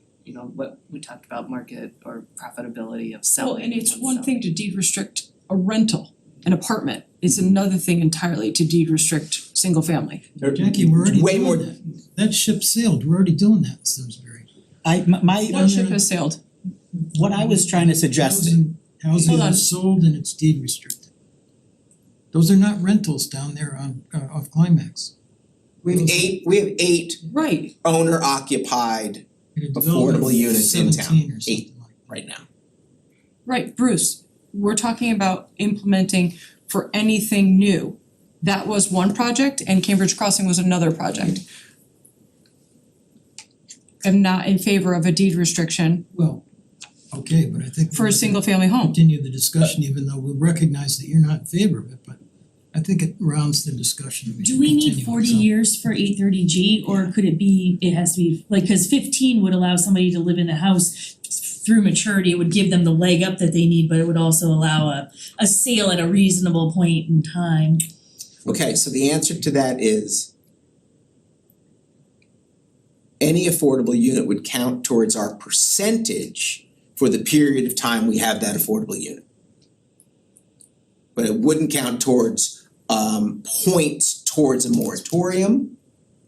what we talked about, market or profitability of selling. Well, and it's one thing to deed restrict a rental, an apartment. It's another thing entirely to deed restrict single family. Jackie, we're already Way doing more- that. That ship sailed, we're already doing that in Simsbury. One ship has sailed. What I was trying to suggest, Housing Hold on. is sold and it's deed restricted. Those are not rentals down there on off Climax. We have eight Right. owner occupied In a development affordable of units in 17 town. or something like that. right now. Right, Bruce, we're talking about implementing for anything new. That was one project and Cambridge Crossing was another project. I'm not in favor of a deed restriction Well, okay, but I think for a single family home. continue the discussion, even though we recognize that you're not in favor of it, but I think it rounds the discussion. Do we need Continue, 40 so. years for 830G or could it has to be, like, cause 15 would allow somebody to live in the house through maturity, it would give them the leg up that they need, but it would also allow a sale at a reasonable point in time. Okay, so the answer to that is any affordable unit would count towards our percentage for the period of time we have that affordable unit. But it wouldn't count towards points towards a moratorium,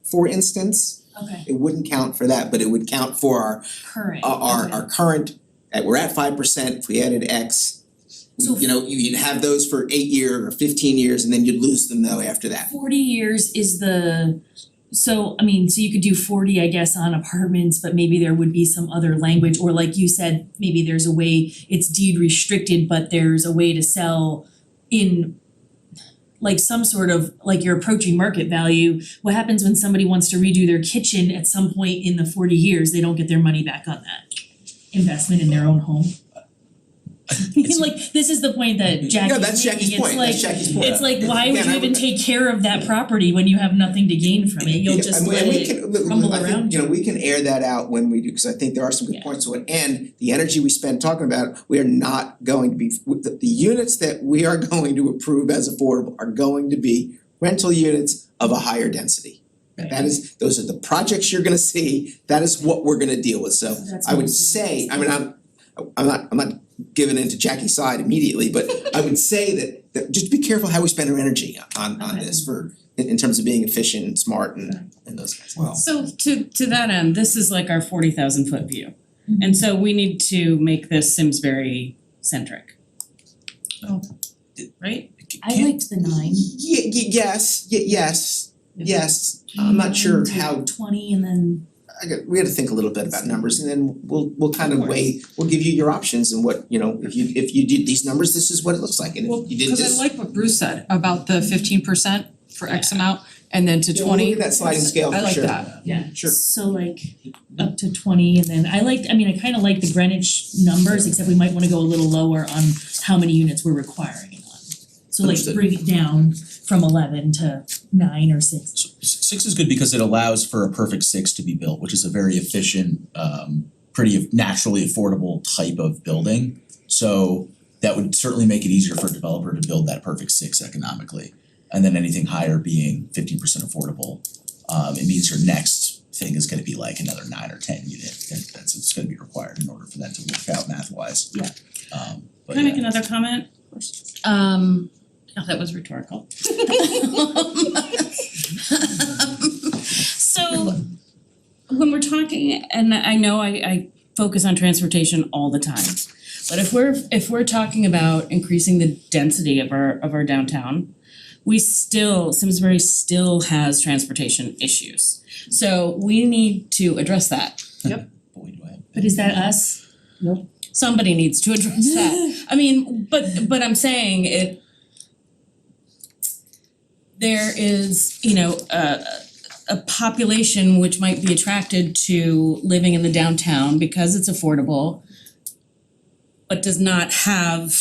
for instance. Okay. It wouldn't count for that, but it would count for Current. our current, we're at 5%, if we added X, So- you'd have those for 8 years or 15 years and then you'd lose them though after that. 40 years is so you could do 40, I guess, on apartments, but maybe there would be some other language, or like you said, maybe there's a way it's deed restricted, but there's a way to sell in like some sort of, like you're approaching market value. What happens when somebody wants to redo their kitchen at some point in the 40 years, they don't get their money back on that investment in their own home? Like, this is the point that Jackie's making, Yeah, that's Jackie's point, that's Jackie's point. It's like, why would Again, you I even would- take care of that property when you have nothing to gain from it? You'll Yeah, just and let we it can- crumble I think, around you. we can air that out when we do, cause I think there are some good Yeah. points to it. And the energy we spend talking about, it, we are not going to be, the units that we are going to approve as affordable are going to be rental units of a higher density. Those are the projects you're gonna see, that is what we're gonna deal with, so That's I would mostly say, what it's I'm not giving in to Jackie's side immediately, but I would say that just be careful how we spend our energy on Okay. this for in terms of being efficient and smart and those kinds of things. Well, So to that end, this is like our 40,000 foot view. And so we need to make this Simsbury centric. Right? I liked the 9. Yes, I'm not sure 9 to how 20 and then we had to think a little bit about numbers and then we'll kind of Of course. weigh, we'll give you your options and what, if you did these numbers, this is what it looks like, and Well, if you did cause this. I like what Bruce said about the 15% for X amount and then to Yeah, 20. we'll look at that sliding scale I for like sure. that. yeah. Sure. So like up to 20 and then I kinda like the Greenwich numbers, except we might wanna go a little lower on how many units we're requiring it on. So like Understood. bring it down from 11 to 9 or 6. So 6 is good because it allows for a perfect 6 to be built, which is a very efficient, pretty naturally affordable type of building. So that would certainly make it easier for a developer to build that perfect 6 economically. And then anything higher being 15% affordable, it means your next thing is gonna be like another 9 or 10 unit, and that's what's gonna be required in order for that to work out math wise. Yeah. But Can I make yeah. another comment? Oh, that was rhetorical. So when we're talking, and I know I focus on transportation all the time, but if we're talking about increasing the density of our downtown, Simsbury still has transportation issues. So we need to address that. Boy, do I have- But is that us? Somebody needs to address that. I mean, but I'm saying there is, a population which might be attracted to living in the downtown because it's affordable, but does not have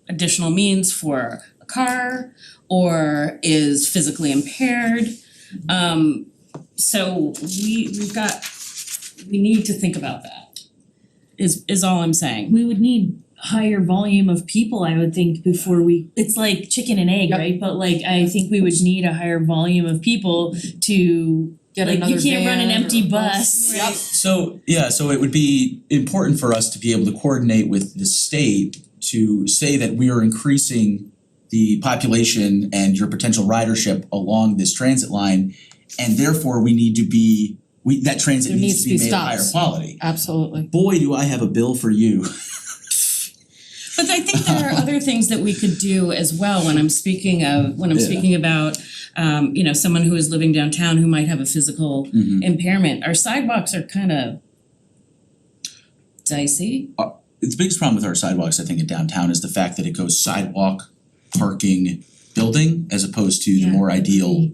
additional means for a car or is physically impaired. So we need to think about that, is all I'm saying. We would need higher volume of people, I would think, before it's like chicken and egg, Yep. right? But like I think we would need a higher volume of people to Get like another you can't run an van empty or a bus. Yep. So it would be important for us to be able to coordinate with the state to say that we are increasing the population and your potential ridership along this transit line, and therefore we need to be, that transit There needs to be made of higher stops. quality. Absolutely. Boy, do I have a bill for you. But I think there are other things that we could do as well when I'm speaking about someone who is living downtown who might have a physical impairment. Our sidewalks are kind of dicey. The biggest problem with our sidewalks, I think, in downtown is the fact that it goes sidewalk, parking, building, as opposed to the Yeah. more ideal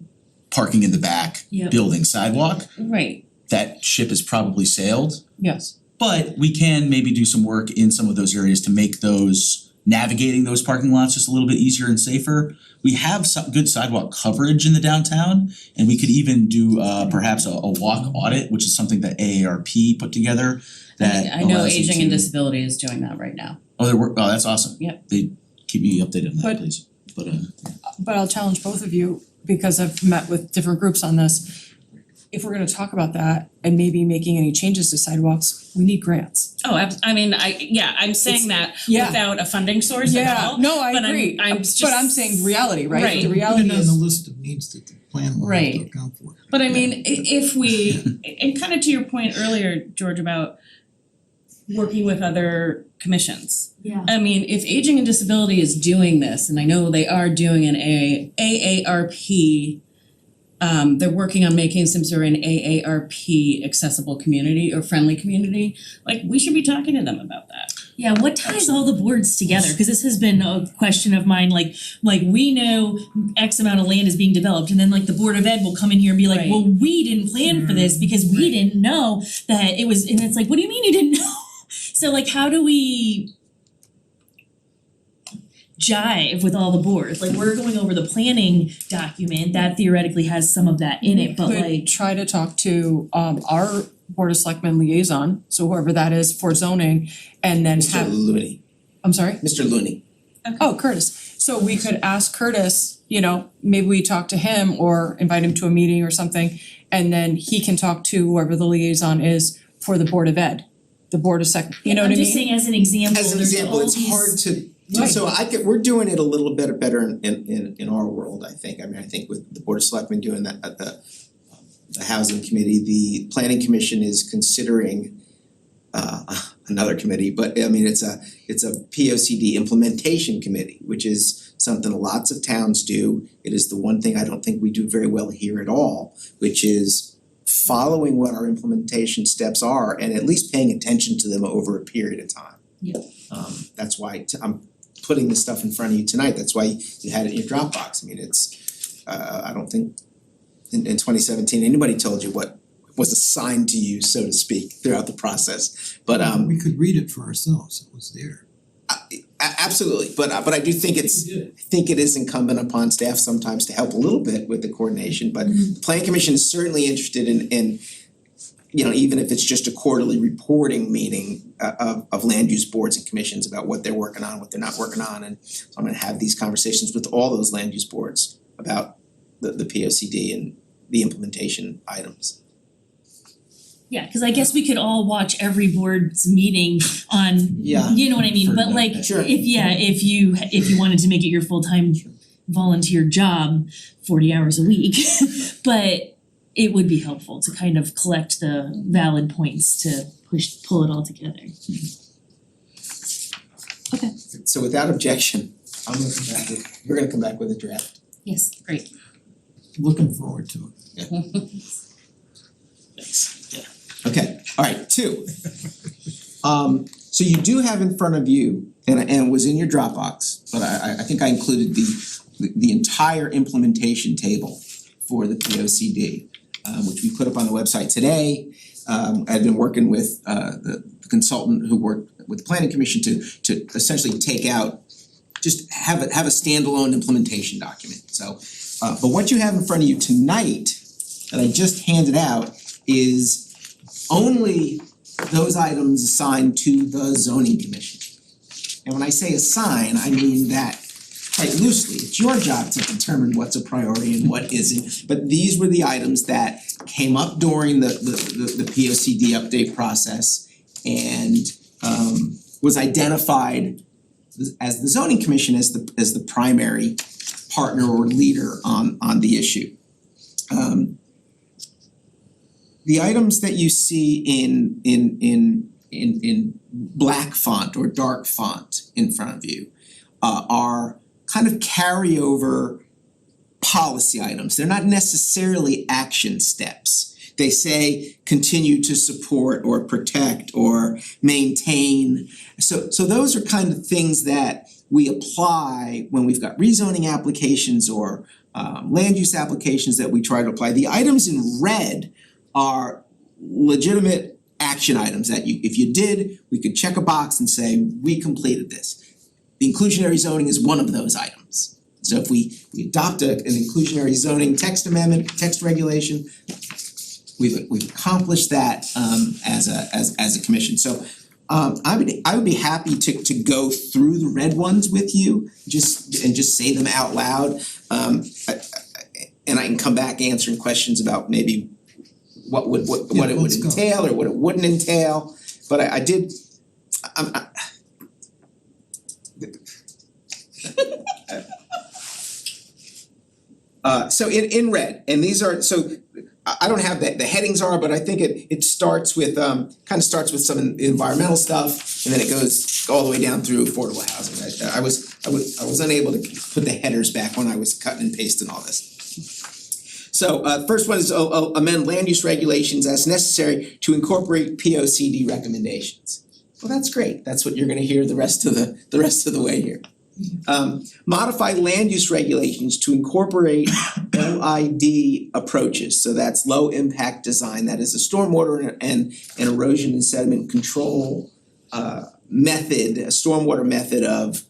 parking in the back, Yep. building, sidewalk. Right. That ship has probably sailed. Yes. But we can maybe do some work in some of those areas to make navigating those parking lots just a little bit easier and safer. We have some good sidewalk coverage in the downtown, and we could even do perhaps a walk audit, which is something that AARP put together that I know allows you Aging and to- Disability is doing that right now. that's awesome. Yep. They keep me updated on that, But- please. But I'll challenge both of you because I've met with different groups on this. If we're gonna talk about that and maybe making any changes to sidewalks, we need grants. Oh, I'm saying that yeah. without a funding source at all. No, I but agree. I'm just But I'm saying reality, right? Right. The Put reality it on is. the list of needs that the plan will have to Right. account for. But I mean, if we, and kind of to your point earlier, George, about working with other commissions. Yeah. I mean, if Aging and Disability is doing this, and I know they are doing an AARP, they're working on making Simsbury an AARP accessible community or friendly community, like we should be talking to them about that. Yeah, what ties all the boards together? Cause this has been a question of mine, like we know X amount of land is being developed and then like the Board of Ed will come in here and be like, Right. well, we didn't plan for this because we Right. didn't know that it was, and it's like, what do you mean you didn't know? So like how do we jive with all the boards? Like we're going over the planning document that theoretically has some of that in it, but Could like, try to talk to our Board of Selectmen liaison, so whoever that is for zoning, and then Mr. have, Looney, I'm sorry? Mr. Looney. Oh, Curtis. So we could ask Curtis you know, maybe we talk to him or invite him to a meeting or something, and then he can talk to whoever the liaison is for the Board of Ed, the Board of you know what I mean? I'm just saying as an example, As an there's example, all it's these- hard to, Right. so we're doing it a little bit better in our world, I think. I mean, I think with the Board of Selectmen doing that at the Housing Committee, the Planning Commission is considering another committee, but I mean, it's a P-O-C-D implementation committee, which is something lots of towns do. It is the one thing I don't think we do very well here at all, which is following what our implementation steps are and at least paying attention to them over a period of time. Yep. That's why I'm putting this stuff in front of you tonight, that's why you had it in your Dropbox. I mean, it's I don't think in 2017 anybody told you what was assigned to you, so to speak, throughout the process. But We could read it for ourselves, it was there. absolutely, but I do think I think it is incumbent upon staff sometimes to help a little bit with the coordination, but the Planning Commission is certainly interested in you know, even if it's just a quarterly reporting meeting of land use boards and commissions about what they're working on, what they're not working on, and so I'm gonna have these conversations with all those land use boards about the P-O-C-D and the implementation items. Yeah, cause I guess we could all watch every board's meeting on, Yeah. you know what I mean, but like, Sure. if you wanted to make it your full-time volunteer job, 40 hours a week, but it would be helpful to kind of collect the valid points to pull it all together. So without objection, we're gonna come back with a draft. Yes, great. Looking forward to it. Thanks. Yeah. Okay, alright, 2. So you do have in front of you, and it was in your Dropbox, but I think I included the entire implementation table for the P-O-C-D, which we put up on the website today. I've been working with the consultant who worked with the Planning Commission to essentially take out, just have a standalone implementation document. So but what you have in front of you tonight that I just handed out is only those items assigned to the zoning commission. And when I say assign, I mean that quite loosely. It's your job to determine what's a priority and what isn't. But these were the items that came up during the P-O-C-D update process and was identified as the zoning commission as the primary partner or leader on the issue. The items that you see in black font or dark font in front of you are kind of carryover policy items. They're not necessarily action steps. They say continue to support or protect or maintain. So those are kind of things that we apply when we've got rezoning applications or land use applications that we try to apply. The items in red are legitimate action items that you, if you did, we could check a box and say, we completed this. The inclusionary zoning is one of those items. So if we adopt an inclusionary zoning text amendment, text regulation, we've accomplished that as a commission. So I would be happy to go through the red ones with you, just say them out loud. And I can come back answering questions about maybe what it would entail or what it wouldn't entail. But I did so in red, and these are, so I don't have the headings are, but I think it starts with kind of starts with some environmental stuff, and then it goes all the way down through affordable housing. I was unable to put the headers back when I was cutting and pasting all this. So first one is amend land use regulations as necessary to incorporate P-O-C-D recommendations. Well, that's great. That's what you're gonna hear the rest of the way here. Modify land use regulations to incorporate LID approaches. So that's low impact design. That is a stormwater and erosion and sediment control method, a stormwater method of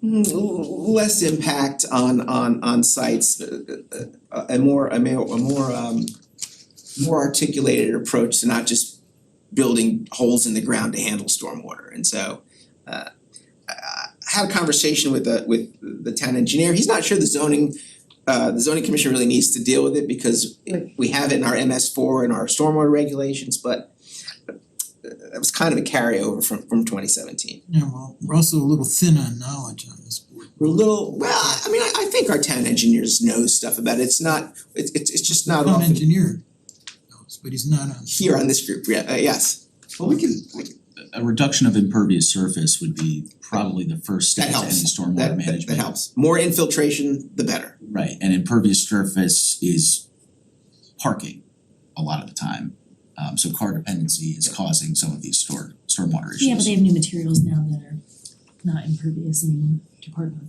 less impact on sites, a more articulated approach to not just building holes in the ground to handle stormwater. And so had a conversation with the town engineer. He's not sure the zoning commission really needs to deal with it because we have it in our MS4 and our stormwater regulations, but that was kind of a carryover from 2017. Yeah, well, we're also a little thin on knowledge on this board. We're a little, well, I mean, I think our town engineers know stuff about it. It's not, it's just not Town often engineer knows, but he's not on. here on this group, yes. Well, we can A reduction of impervious surface would be probably the first step that to any helps, stormwater that management. helps. More infiltration, the better. Right, and impervious surface is parking a lot of the time. So car dependency is causing some of these stormwater issues. Yeah, but they have new materials now that are not impervious anymore to park on.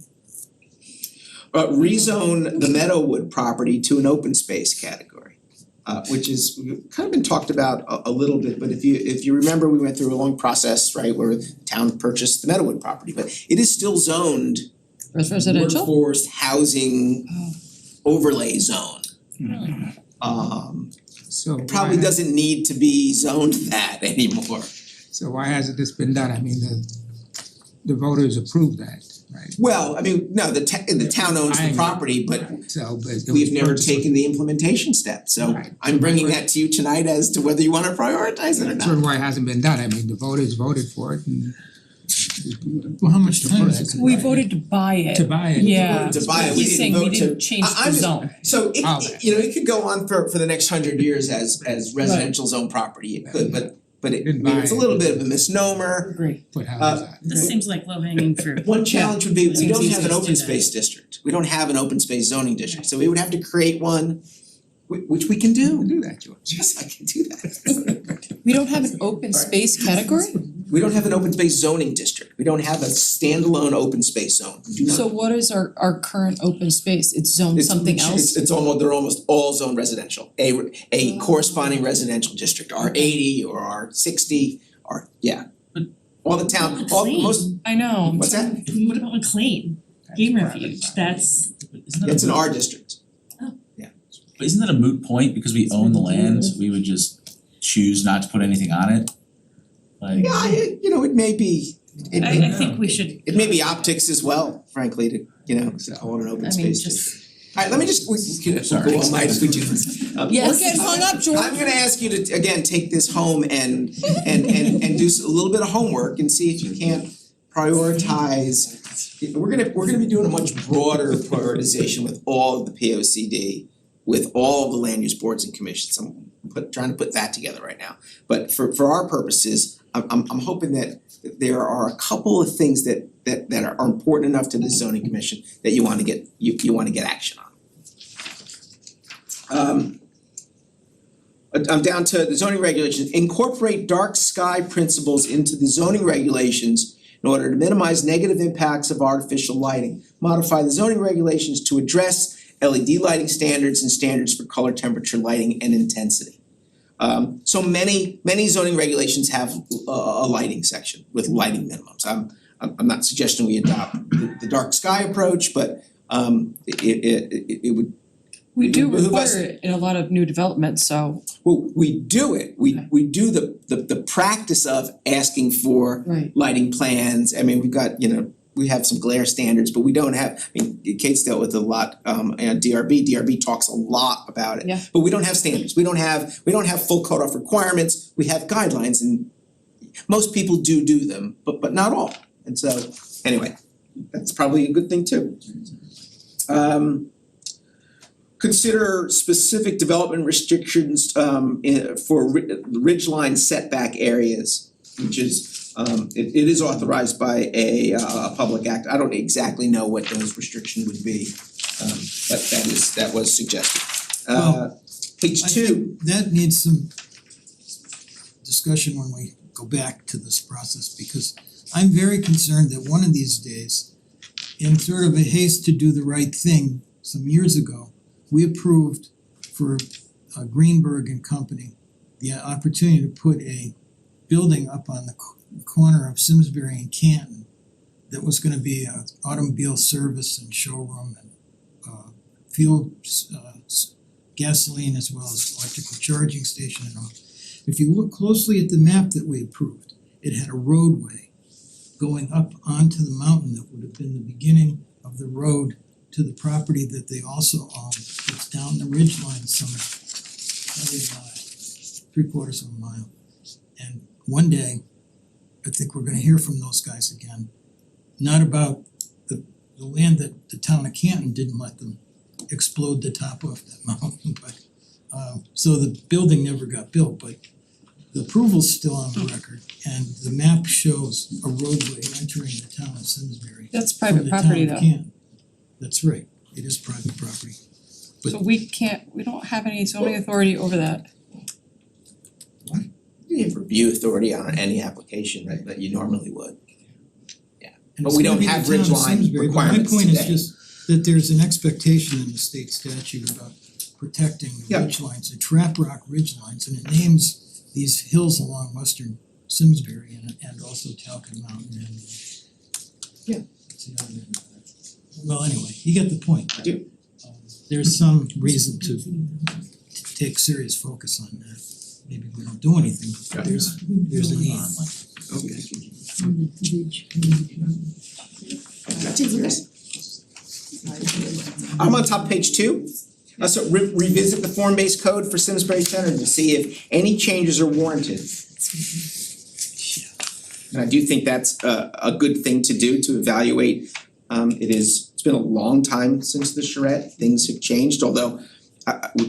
Rezone the Meadowwood property to an open space category, which is kind of been talked about a little bit, but if you remember, we went through a long process, right, where the town purchased the Meadowwood property, but it is still zoned Residential? workforce housing overlay zone. So Probably why- doesn't need to be zoned that anymore. So why hasn't this been done? I mean, the voters approved that, right? Well, I mean, no, the town owns I the know. property, but So, but it we've was never purchased- taken the implementation step, so Right. I'm bringing that to you tonight as to whether you wanna prioritize it or That's not. why it hasn't been done. I mean, the voters voted for it and Well, how much time is it? We voted to buy it. to buy it. Yeah. To buy it, we He's didn't saying we vote to- didn't change I'm the just- zone. So Oh, it could go on for the next 100 years as residential zone property, it could, but it, I Didn't mean, buy it's a it. little bit of a misnomer. Agree. Put houses on. This seems like low hanging fruit. One challenge would be, we Seems don't easy have an to open do that. space district, we don't have an open space zoning district, so we would have to create one, which we can do. Do that, George. Yes, I can do that. We don't have an open space category? We don't have an open space zoning district, we don't have a standalone open space zone, we do not. So what is our current open space? It's zoned It's- something else? It's almost, they're almost all zone residential, a corresponding residential district, R 80 or R 60 or, yeah. But- All the town, all most, I know. what's that? What about McLean? Game Refuge, that's, Isn't that It's a an moot- R district. But isn't that a moot point, because we own the land, we would just choose not to put anything on it? Like, Yeah, it may be, I think we should. it may be optics as well, frankly, to call it an open I mean, space just. district. Alright, let me just, we can Sorry. go all night if we do this. Yes. let's- We're getting hung up, George. I'm gonna ask you to, again, take this home and do a little bit of homework and see if you can't prioritize. We're gonna be doing a much broader prioritization with all of the P O C D, with all of the land use boards and commissions. I'm trying to put that together right now. But for our purposes, I'm hoping that there are a couple of things that are important enough to the zoning commission that you wanna get, you wanna get action on. I'm down to the zoning regulations, incorporate dark sky principles into the zoning regulations in order to minimize negative impacts of artificial lighting. Modify the zoning regulations to address LED lighting standards and standards for color, temperature, lighting, and intensity. So many zoning regulations have a lighting section with lighting minimums. I'm not suggesting we adopt the dark sky approach, but it would. We do it would behoove us- require it in a lot of new developments, so. Well, we do it, we do the practice of asking for Right. lighting plans. I mean, we've got, we have some glare standards, but we don't have, I mean, Kate's dealt with a lot, and DRB talks a lot about it. Yeah. But we don't have standards, we don't have full cutoff requirements, we have guidelines, and most people do them, but not all. And so, anyway, that's probably a good thing too. Consider specific development restrictions for ridgeline setback areas, which is it is authorized by a public act. I don't exactly know what those restrictions would be, but that was suggested. Page I 2. think that needs some discussion when we go back to this process, because I'm very concerned that one of these days, in sort of a haste to do the right thing some years ago, we approved for Greenberg and Company the opportunity to put a building up on the corner of Simsbury and Canton that was gonna be a automobile service and showroom and fuel, gasoline as well as electrical charging station and all. If you look closely at the map that we approved, it had a roadway going up onto the mountain that would have been the beginning of the road to the property that they also own. It's down the ridgeline some, probably about 3/4 of a mile. And one day, I think we're gonna hear from those guys again, not about the land that the town of Canton didn't let them explode the top off that mountain, but so the building never got built, but the approval's still on the record, and the map shows a roadway entering the town of Simsbury That's from private the property town though. of Canton. That's right, it is private property. So we don't have any zoning authority over that. You have review authority on any application, right, that you normally would. And But it's we gonna don't be the have town of ridgeline Simsbury, but requirements my point is today. just that there's an expectation in the state statute about protecting the Yeah. ridgelines, the trap rock ridgelines, and it names these hills along western Simsbury and also Talcott Mountain and what's the other name of that? Well, anyway, you get the point. I do. There's some reason to take serious focus on that. Maybe we don't do anything, but there's a need. I'm on top of page 2. So revisit the form-based code for Simsbury Center to see if any changes are warranted. And I do think that's a good thing to do, to evaluate. It's been a long time since the charrette, things have changed, although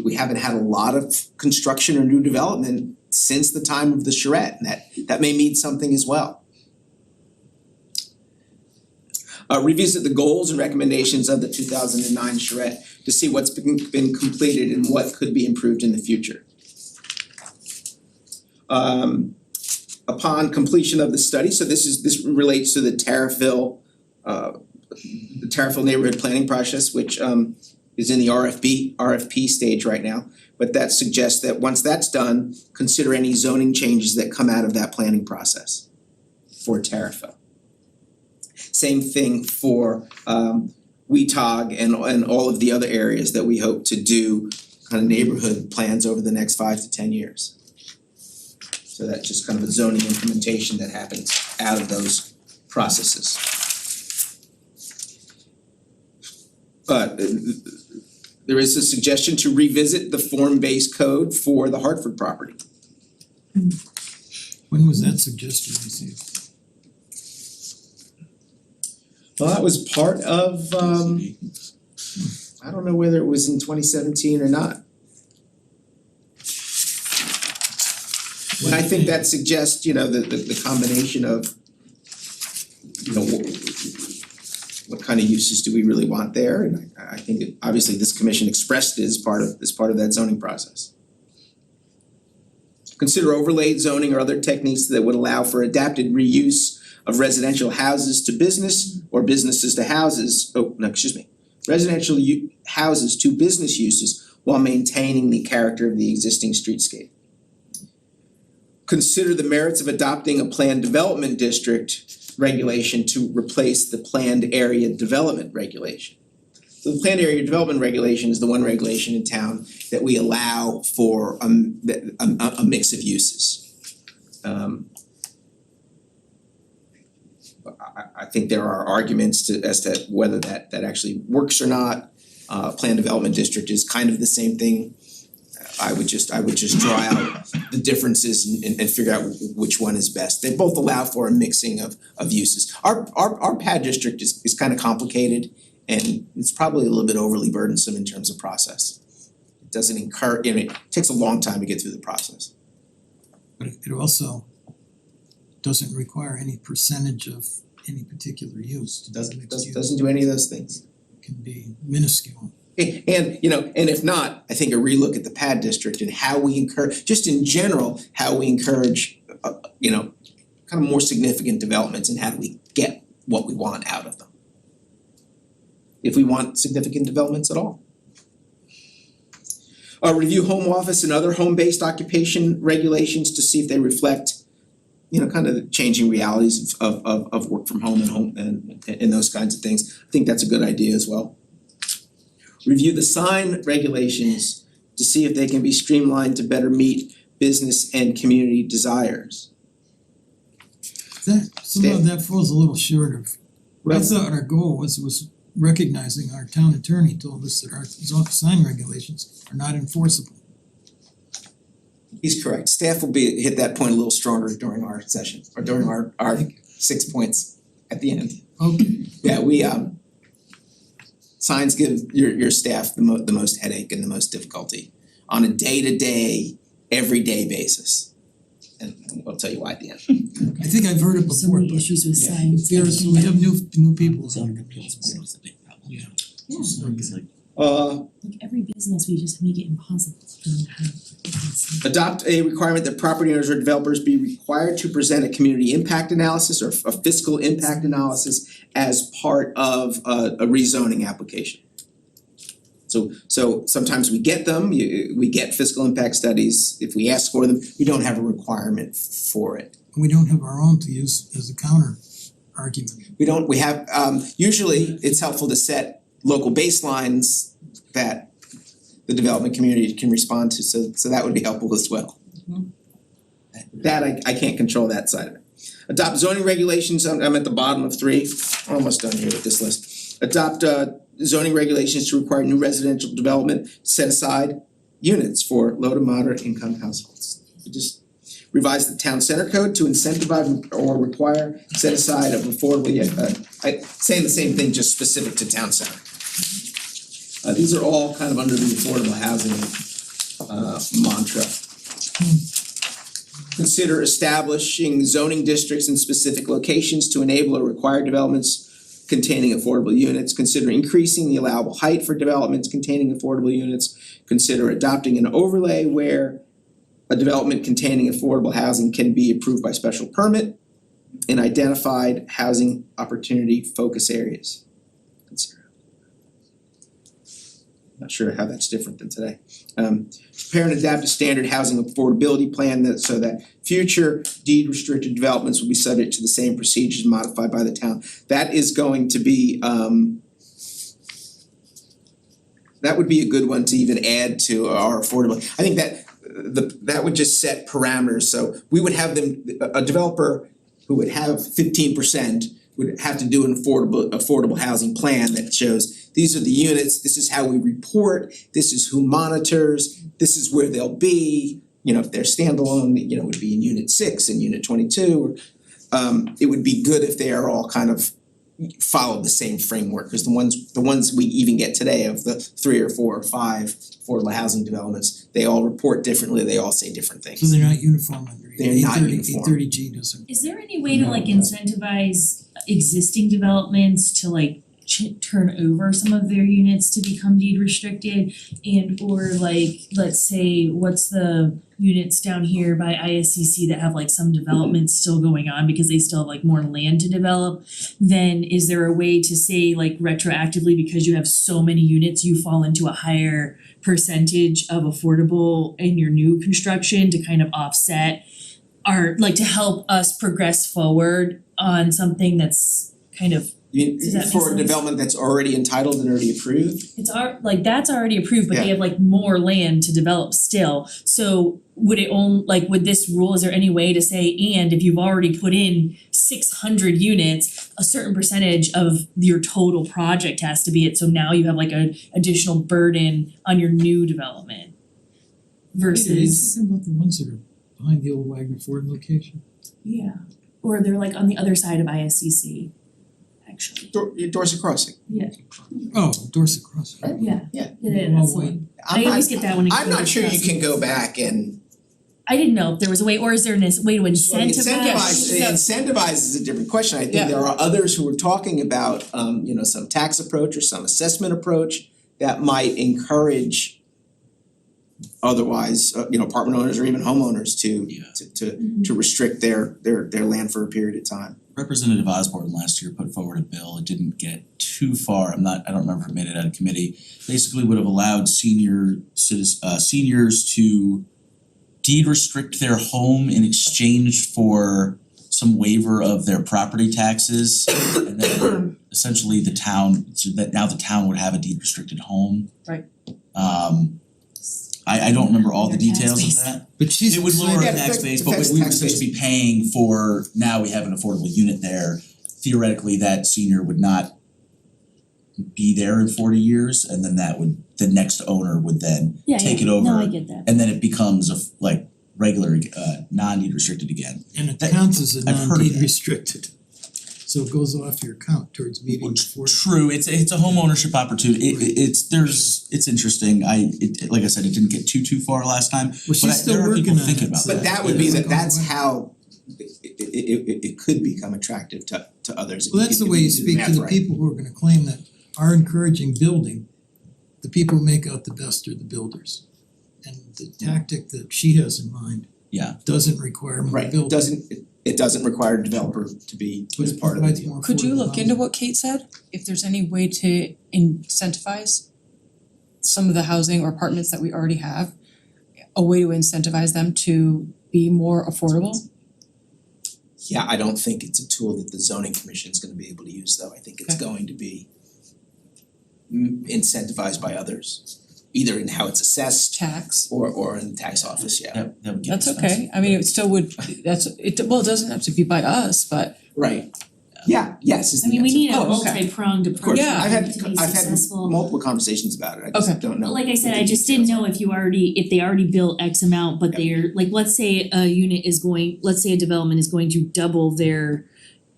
we haven't had a lot of construction or new development since the time of the charrette, and that may mean something as well. Revisit the goals and recommendations of the 2009 charrette to see what's been completed and what could be improved in the future. Upon completion of the study, so this relates to the Terriffill neighborhood planning process, which is in the RFP stage right now. But that suggests that once that's done, consider any zoning changes that come out of that planning process for Terriffill. Same thing for Weetag and all of the other areas that we hope to do kind of neighborhood plans over the next 5 to 10 years. So that's just kind of a zoning implementation that happens out of those processes. But there is a suggestion to revisit the form-based code for the Hartford property. When was that suggestion received? Well, that was part of I don't know whether it was in 2017 or not. And I think that suggests, the combination of, what kind of uses do we really want there? And I think obviously this commission expressed it as part of that zoning process. Consider overlaid zoning or other techniques that would allow for adapted reuse of residential houses to business or businesses to houses, residential houses to business uses while maintaining the character of the existing streetscape. Consider the merits of adopting a planned development district regulation to replace the planned area development regulation. So the planned area development regulation is the one regulation in town that we allow for a mix of uses. I think there are arguments as to whether that actually works or not. Planned development district is kind of the same thing. I would just draw out the differences and figure out which one is best. They both allow for a mixing of uses. Our PAD district is kind of complicated, and it's probably a little bit overly burdensome in terms of process. It doesn't it takes a long time to get through the process. But it also doesn't require any percentage of any particular use. Doesn't do any of those things. It can be minuscule. And if not, I think a relook at the PAD district and how we encourage, just in general, how we encourage, kind of more significant developments and how do we get what we want out of them. If we want significant developments at all. Review home office and other home-based occupation regulations to see if they reflect, kind of the changing realities of work from home and those kinds of things. I think that's a good idea as well. Review the sign regulations to see if they can be streamlined to better meet business and community desires. That, somehow that falls a little short of, I thought our goal was recognizing our town attorney told us that our sign regulations are not enforceable. He's correct. Staff will hit that point a little stronger during our session, or during our 6 points at the end. Okay, Yeah, we signs give your staff the most headache and the most difficulty on a day-to-day, everyday basis. And I'll tell you why at the end. I think I've heard it So before, many but issues with yeah. signs. there's, we have new people. Zoning appeals board is a big problem. Yeah. Like every business, we just make it impossible for them to have. Adopt a requirement that property owners or developers be required to present a community impact analysis or a fiscal impact analysis as part of a rezoning application. So sometimes we get them, we get fiscal impact studies, if we ask for them, we don't have a requirement for it. We don't have our own to use as a counter argument. We have, usually it's helpful to set local baselines that the development community can respond to, so that would be helpful as well. That I can't control that side of it. Adopt zoning regulations, I'm at the bottom of 3, we're almost done here with this list. Adopt zoning regulations to require new residential development, set aside units for low to moderate income households. We just revise the town center code to incentivize or require set aside of affordable, saying the same thing, just specific to town center. These are all kind of under the affordable housing mantra. Consider establishing zoning districts in specific locations to enable or require developments containing affordable units. Consider increasing the allowable height for developments containing affordable units. Consider adopting an overlay where a development containing affordable housing can be approved by special permit in identified housing opportunity focus areas. Consider. Not sure how that's different than today. Prepare and adapt a standard housing affordability plan so that future deed restricted developments will be subject to the same procedures modified by the town. That is going to be that would be a good one to even add to our affordable. I think that would just set parameters, so we would have them, a developer who would have 15% would have to do an affordable housing plan that shows these are the units, this is how we report, this is who monitors, this is where they'll be. You know, if they're standalone, you know, it would be in unit 6 and unit 22. It would be good if they are all kind of follow the same framework, because the ones we even get today of the 3 or 4 or 5 affordable housing developments, they all report differently, they all say different things. So they're not uniform under They're not uniform. 830G doesn't. Is there any way to like incentivize existing developments to like turn over some of their units to become deed restricted, and or like, let's say, what's the units down here by ISCC that have like some developments still going on because they still have like more land to develop? Then is there a way to say like retroactively, because you have so many units, you fall into a higher percentage of affordable in your new construction to kind of offset our, like to help us progress forward on something that's kind of, does that make For a sense? development that's already entitled and already approved? it's like that's already approved, but they Yeah. have like more land to develop still. So would it would this rule, is there any way to say, and if you've already put in 600 units, a certain percentage of your total project has to be it, so now you have like an additional burden on your new development versus. Talking about the ones that are behind the old Wagner Ford location. Yeah, or they're like on the other side of ISCC, actually. Dorset Crossing. Oh, Dorset Crossing. Yeah. Yeah. That's the one. I always get that one I'm not included sure you across can the- go back and I didn't know if there was a way, or is there a way to incentivize? incentivize is a different question. I think Yeah. there are others who are talking about some tax approach or some assessment approach that might encourage otherwise apartment owners or even homeowners to restrict their land for a period of time. Representative Osborne last year put forward a bill, it didn't get too far, I don't remember if it made it out of committee. Basically would have allowed seniors to deed restrict their home in exchange for some waiver of their property taxes. And then essentially the town, so that now the town would have a deed restricted home. Right. I don't remember all the Your tax details base. of that. But she's It would lower our Yeah, tax it base, but affects we would tax base. essentially be paying for, now we have an affordable unit there. Theoretically, that senior would not be there in 40 years, and then the next owner would then take it over. No, I get that. And then it becomes like regular non-deed restricted again. And it That- counts as a I've heard of non-deed that. restricted. So it goes off your account towards meeting the True, it's a home ownership opportunity. It's interesting. Like I said, it didn't get too far last time, Well, but she's still there are working people on thinking it, about so- that. But that would be Yeah. that's how it could become attractive to others. if Well, that's the way you do speak to math the right. people who are gonna claim that are encouraging building. The people who make out the best are the builders. And the tactic that she has in mind Yeah. doesn't require more Right, building. it doesn't require a developer to be But as it part of provides it. more Could you affordable look into housing. what Kate said? If there's any way to incentivize some of the housing or apartments that we already have, a way to incentivize them to be more affordable? Yeah, I don't think it's a tool that the zoning commission is gonna be able to use though. I think it's Okay. going to be incentivized by others, either in how it's assessed Tax? or in the tax office, yeah. That would get That's expensive. okay, I mean, it still would, well, it doesn't have to be by us, but Right. Yeah, yes is the I mean, we answer. need a Oh, okay. multi-pronged Of course, approach Yeah. to be I've had successful. multiple conversations about it, I just Okay. don't know. But like I said, what I the just didn't details know if if they already built X amount, but Yep. they're, like, let's say a unit is going, let's say a development is going to double their,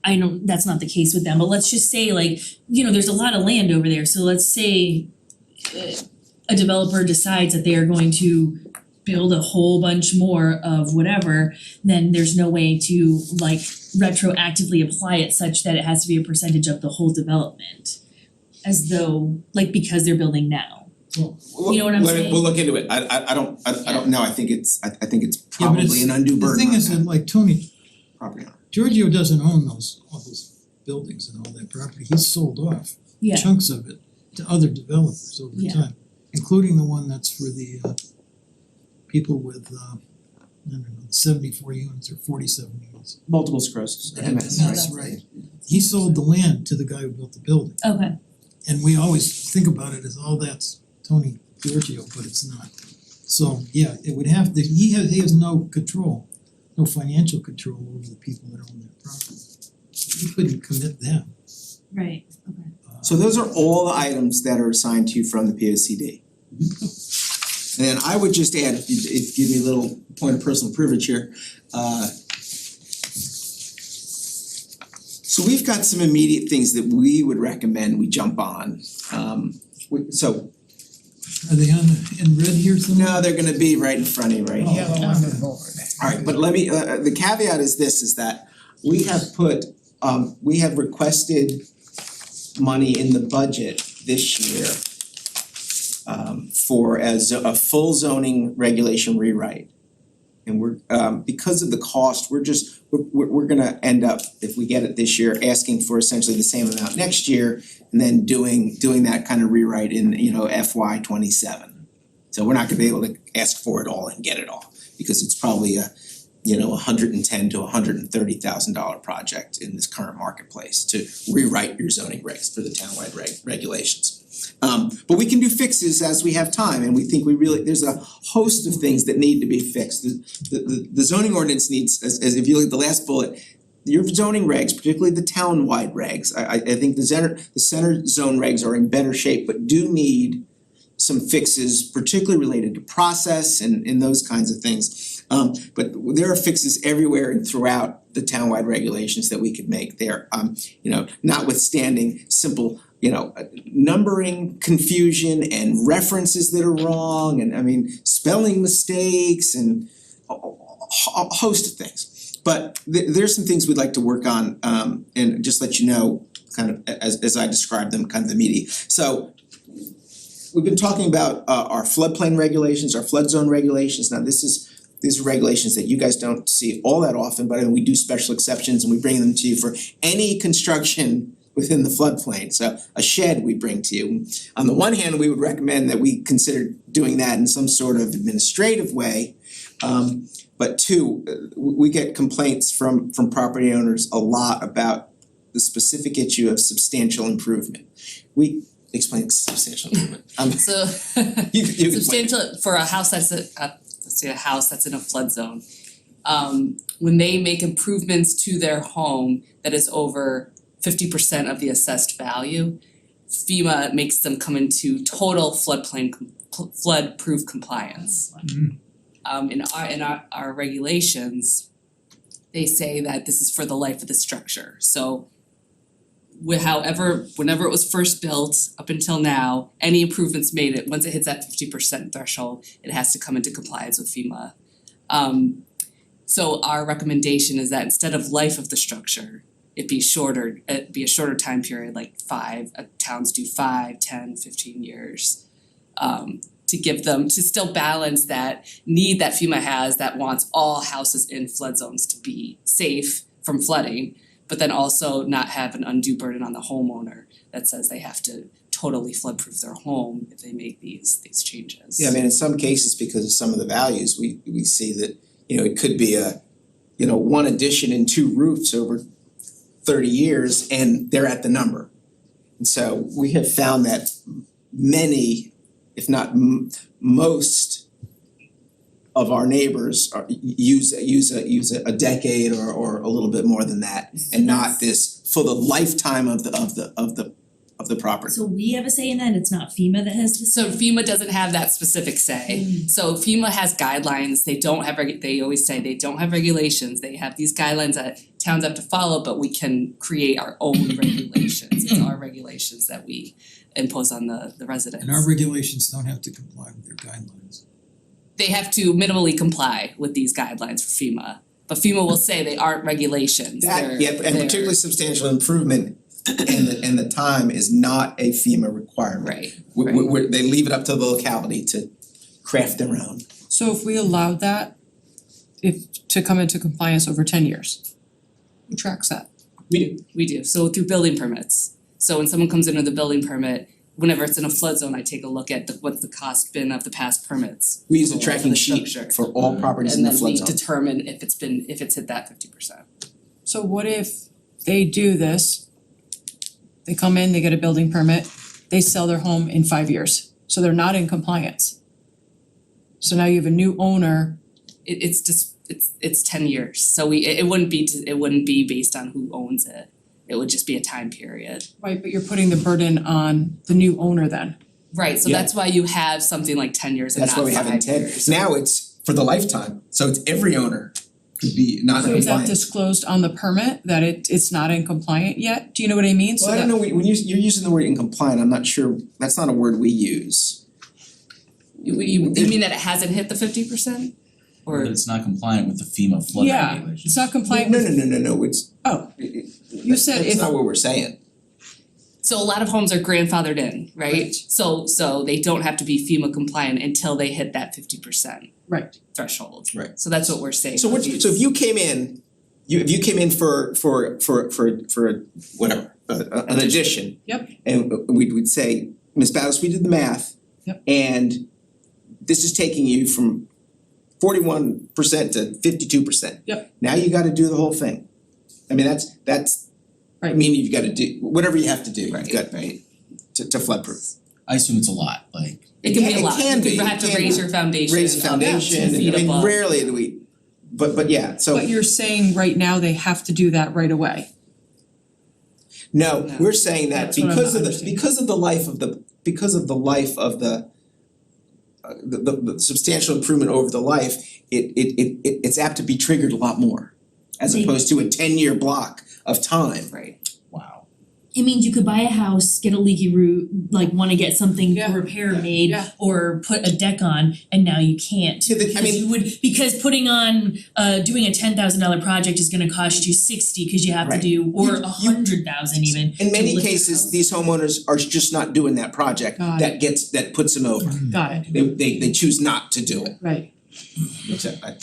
I don't, that's not the case with them, but let's just say like, there's a lot of land over there, so let's say a developer decides that they are going to build a whole bunch more of whatever, then there's no way to like retroactively apply it such that it has to be a percentage of the whole development. As though, like, because they're building now. You know what I'm saying? We'll look into it. I don't know. I think it's Yeah, but it's- probably an undue burden The thing on is that that like Tony, property owner. Giorgio doesn't own all those buildings and all that property. He's sold off Yeah, chunks of it to other developers over Yeah. time, including the one that's for the people with I don't know, 74 units or 47 units. Multiple sclerosis, MS, That's right? right. He sold the land to the guy who built the building. okay, And we always think about it as, oh, that's Tony Giorgio, but it's not. So, yeah, it would have, he has no control, no financial control over the people that own that property. He couldn't commit them. right, okay. So those are all the items that are assigned to you from the P O C D. And I would just add, if you give me a little point of personal privilege here, so we've got some immediate things that we would recommend we jump on. So Are they in red here somewhere? now they're gonna be right in front of you right here. Yellow on the board. Alright, but let me, the caveat is this, is that we have requested money in the budget this year for a full zoning regulation rewrite. And we're because of the cost, we're gonna end up, if we get it this year, asking for essentially the same amount next year and then doing that kind of rewrite in, FY 27. So we're not gonna be able to ask for it all and get it all, because it's probably a $110,000 to $130,000 project in this current marketplace to rewrite your zoning regs for the townwide regulations. But we can do fixes as we have time, and we think there's a host of things that need to be fixed. The zoning ordinance needs, as if you look at the last bullet, your zoning regs, particularly the townwide regs, I think the center zone regs are in better shape, but do need some fixes, particularly related to process and those kinds of things. But there are fixes everywhere and throughout the townwide regulations that we could make there. Notwithstanding simple, numbering confusion and references that are wrong, and spelling mistakes and a host of things. But there's some things we'd like to work on, and just let you know, kind of as I describe them, kind of the meaty. So we've been talking about our floodplain regulations, our flood zone regulations. Now these are regulations that you guys don't see all that often, but we do special exceptions and we bring them to you for any construction within the floodplain. So a shed we bring to you. On the one hand, we would recommend that we consider doing that in some sort of administrative way. But two, we get complaints from property owners a lot about the specific issue of substantial improvement. explain substantial improvement. So You explain. substantial, for a house that's let's say a house that's in a flood zone, when they make improvements to their home that is over 50% of the assessed value, FEMA makes them come into total flood-proof compliance. In our regulations, they say that this is for the life of the structure. So whenever it was first built up until now, any improvements made it, once it hits that 50% threshold, it has to come into compliance with FEMA. So our recommendation is that instead of life of the structure, it'd be a shorter time period, like towns do 5, 10, 15 years. To give them, to still balance that need that FEMA has that wants all houses in flood zones to be safe from flooding, but then also not have an undue burden on the homeowner that says they have to totally flood-proof their home if they make these changes. Yeah, I mean, in some cases, because of some of the values, we see that, it could be one addition and 2 roofs over 30 years and they're at the number. And so we have found that many, if not most of our neighbors use a decade or a little bit more than that, and not this for the lifetime of the property. So we have a say in that, it's not FEMA that has this? So FEMA doesn't have that specific say. So FEMA has guidelines, they don't have they always say they don't have regulations, they have these guidelines that towns have to follow, but we can create our own regulations. It's our regulations that we impose on the residents. And our regulations don't have to comply with their guidelines. They have to minimally comply with these guidelines for FEMA, but FEMA will say they aren't regulations, And particularly substantial improvement and the time is not a FEMA requirement. Right. They leave it up to the locality to craft their own. So if we allowed that, to come into compliance over 10 years, who tracks that? We do, so through building permits. So when someone comes in with a building permit, whenever it's in a flood zone, I take a look at what's the cost been of the past permits. We use a for tracking the sheet structure. for all properties in the flood zone. And then we determine if it's hit that 50%. So what if they do this, they come in, they get a building permit, they sell their home in 5 years, so they're not in compliance. So now you have a new owner. It's 10 years, so it wouldn't be based on who owns it. It would just be a time period. Right, but you're putting the burden on the new owner then. Right, so Yeah. that's why you have something like 10 years and That's not why we have 5 intent. years. Now it's for the lifetime, so it's every owner could be not in So is that compliance. disclosed on the permit that it's not in compliant yet? Do you know what I mean? So Well, I don't that- know, when you're using the word incompliant, I'm not sure, that's not a word we use. You mean that it hasn't hit the 50%? Or Or that it's not compliant with the FEMA flood Yeah, regulations. it's not compliant No, with, no, it's. Oh, you said That's if- not what we're saying. so a lot of homes are grandfathered in, right? Right. So they don't have to be FEMA compliant until they hit that 50% right, threshold. Right. So that's what we're saying. So if you came in, if you came in for whatever, an addition. Yep. And we'd say, Ms. Battis, we did the math. Yep. And this is taking you from 41% to 52%. Yep. Now you gotta do the whole thing. I mean, that's I Right. mean, you've gotta do, whatever you have to do, Right, you've got right. to flood proof. I assume it's a lot, like, It can be It a lot. can be, You have it to can raise be. your foundation. Raise the foundation, 2 feet and I mean, above. rarely do we, but yeah, so. but you're saying right now they have to do that right away. No, No. we're saying that That's what I'm because not of the understanding. life of the substantial improvement over the life, it's apt to be triggered a lot more. As opposed to a 10-year block of time. Right. wow. It means you could buy a house, get a leaky roof, like wanna get something Yeah. repair made Yeah. or put a deck on, and now you can't. Yeah, I Because mean- you would, because putting on doing a $10,000 project is gonna cost you 60 cause you have to Right. do, or You- 100,000 even. In to many lift your cases, house. these homeowners are just not doing that project Got that puts them over. Got it, They choose not to do it. right, Which I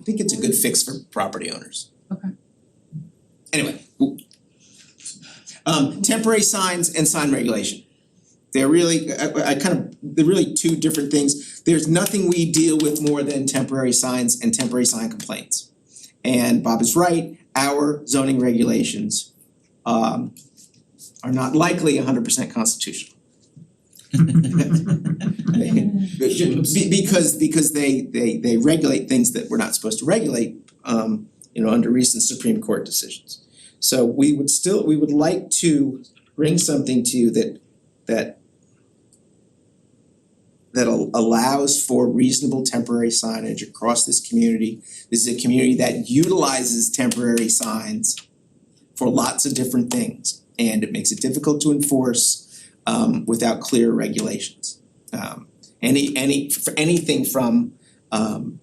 think it's a good fix for property owners. Okay. Anyway. Temporary signs and sign regulation. They're really, they're really two different things. There's nothing we deal with more than temporary signs and temporary sign complaints. And Bob is right, our zoning regulations are not likely 100% constitutional. Because they regulate things that we're not supposed to regulate, under recent Supreme Court decisions. So we would like to bring something to you that allows for reasonable temporary signage across this community. This is a community that utilizes temporary signs for lots of different things, and it makes it difficult to enforce without clear regulations. Anything from the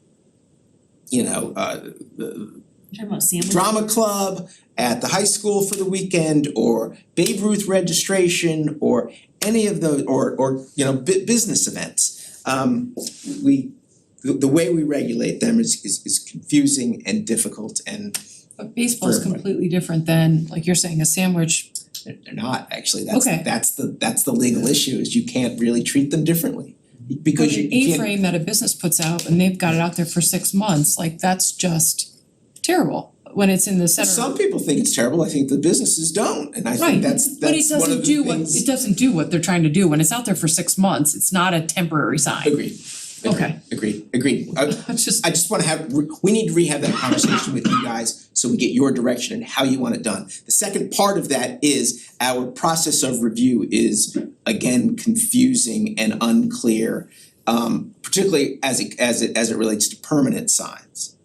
Talking about sandwich. drama club at the high school for the weekend, or Babe Ruth registration, or any of those, or business events. The way we regulate them is confusing and difficult, and But baseball's For everybody. completely different than, like you're saying, a sandwich. they're not actually. Okay. That's the legal issue, is you can't really treat them differently. But Because an you can't. A-frame that a business puts out and they've got it out there for 6 months, like that's just terrible when it's in the center. Some people think it's terrible, I think the businesses don't, and I Right, think that's but it one of doesn't the do what, things. it doesn't do what they're trying to do. When it's out there for 6 months, it's not a temporary sign. Agreed. Okay. Agreed. That's just, I just wanna we need to rehab that conversation with you guys so we get your direction and how you want it done. The second part of that is our process of review is again confusing and unclear, particularly as it relates to permanent signs.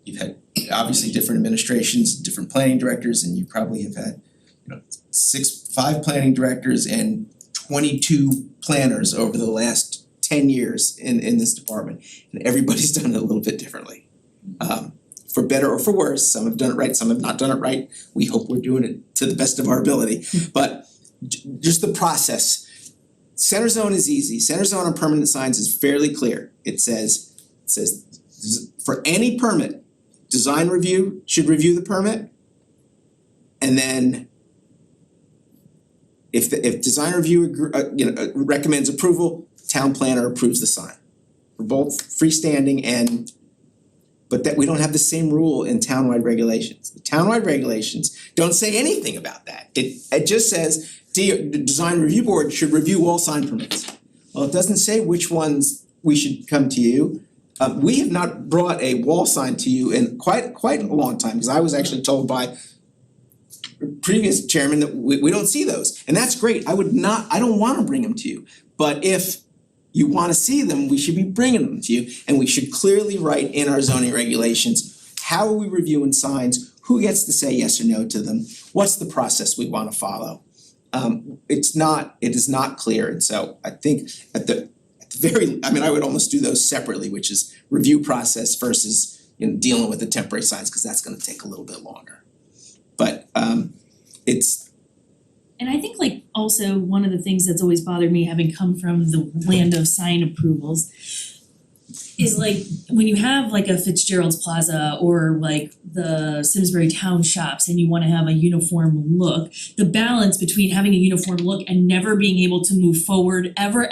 You've had obviously different administrations, different planning directors, and you probably have had, 5 planning directors and 22 planners over the last 10 years in this department, and everybody's done it a little bit differently. For better or for worse, some have done it right, some have not done it right. We hope we're doing it to the best of our ability, but just the process. Center zone is easy. Center zone on permanent signs is fairly clear. It says for any permit, design review should review the permit, and then if design review recommends approval, town planner approves the sign. For both freestanding but that we don't have the same rule in townwide regulations. The townwide regulations don't say anything about that. It just says the design review board should review all sign permits. Well, it doesn't say which ones we should come to you. We have not brought a wall sign to you in quite a long time, because I was actually told by previous chairman that we don't see those, and that's great. I don't wanna bring them to you, but if you wanna see them, we should be bringing them to you, and we should clearly write in our zoning regulations, how are we reviewing signs, who gets to say yes or no to them, what's the process we wanna follow. It is not clear, and so I think at the very, I would almost do those separately, which is review process versus dealing with the temporary signs, cause that's gonna take a little bit longer. But it's And I think like also one of the things that's always bothered me, having come from the land of sign approvals, is like when you have like a Fitzgerald's Plaza or like the Simsbury Town Shops and you wanna have a uniform look, the balance between having a uniform look and never being able to move forward ever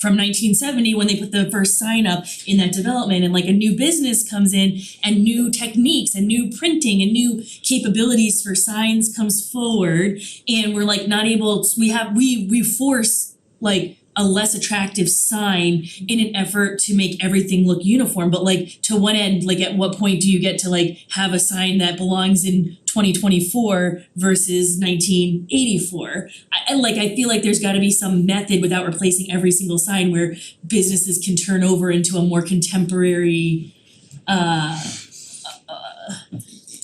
from 1970 when they put the first sign up in that development, and like a new business comes in and new techniques and new printing and new capabilities for signs comes forward, and we're like not able, we force like a less attractive sign in an effort to make everything look uniform, but like to what end, like at what point do you get to like have a sign that belongs in 2024 versus 1984? I feel like there's gotta be some method without replacing every single sign where businesses can turn over into a more contemporary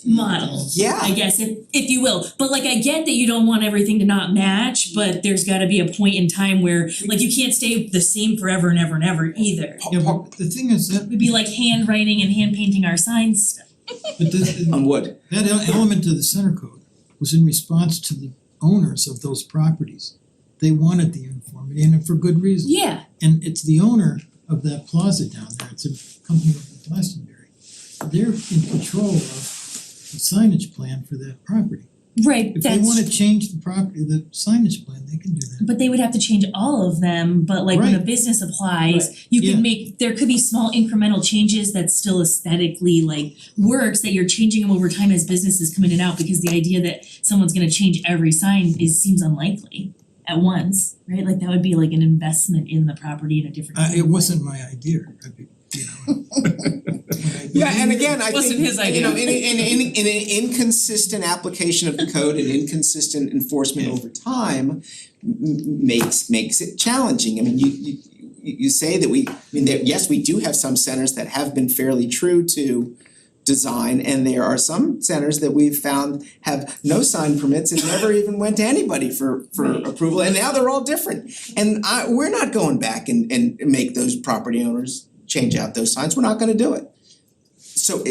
model, Yeah. I guess, if you will. But like I get that you don't want everything to not match, but there's gotta be a point in time where like you can't stay the same forever and ever and ever either. Yeah, but the thing is that, It would be like handwriting and hand painting our signs. but on wood. that element of the center code was in response to the owners of those properties. They wanted the uniformity, and for good reason. Yeah, And it's the owner of that plaza down there, it's a company in Glastonbury. They're in control of the signage plan for that property. right, If they wanna change the property, the signage plan, they can do that. but they would have to change all of them, but like when a Right. business applies, you Yeah. can there could be small incremental changes that still aesthetically like works, that you're changing them over time as businesses come in and out, because the idea that someone's gonna change every sign seems unlikely at once, right? Like that would be like an investment in the property in a different. It wasn't my idea, I mean, you know. Yeah, and again, I Wasn't think, his you know, idea. in an inconsistent application of the code and inconsistent enforcement over time makes it challenging. I mean, you say that yes, we do have some centers that have been fairly true to design, and there are some centers that we've found have no sign permits and never even went to anybody for approval, and now they're all different. And we're not going back and make those property owners change out those signs, we're not gonna do it. So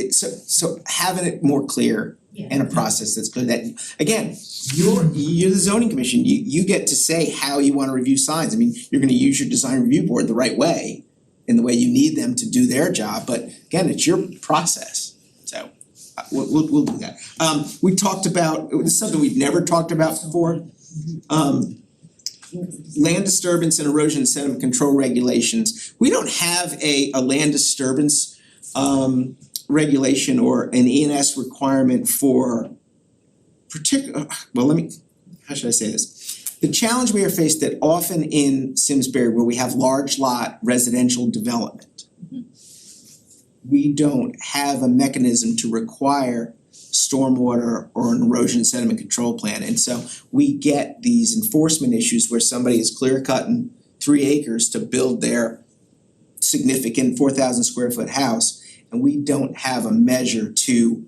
having it more clear and a process that's clear, that again, you're the zoning commission, you get to say how you wanna review signs. I mean, you're gonna use your design review board the right way, in the way you need them to do their job, but again, it's your process. So we'll do that. We talked about, this is something we've never talked about before. Land disturbance and erosion and sediment control regulations. We don't have a land disturbance regulation or an E&S requirement for how should I say this? The challenge we are faced that often in Simsbury, where we have large lot residential development, we don't have a mechanism to require stormwater or an erosion sediment control plan. And so we get these enforcement issues where somebody is clear cutting 3 acres to build their significant 4,000 square foot house, and we don't have a measure to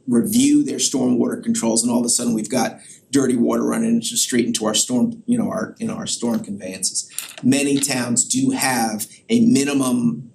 review their stormwater controls, and all of a sudden we've got dirty water running into the street into our storm, our storm conveyances. Many towns do have a minimum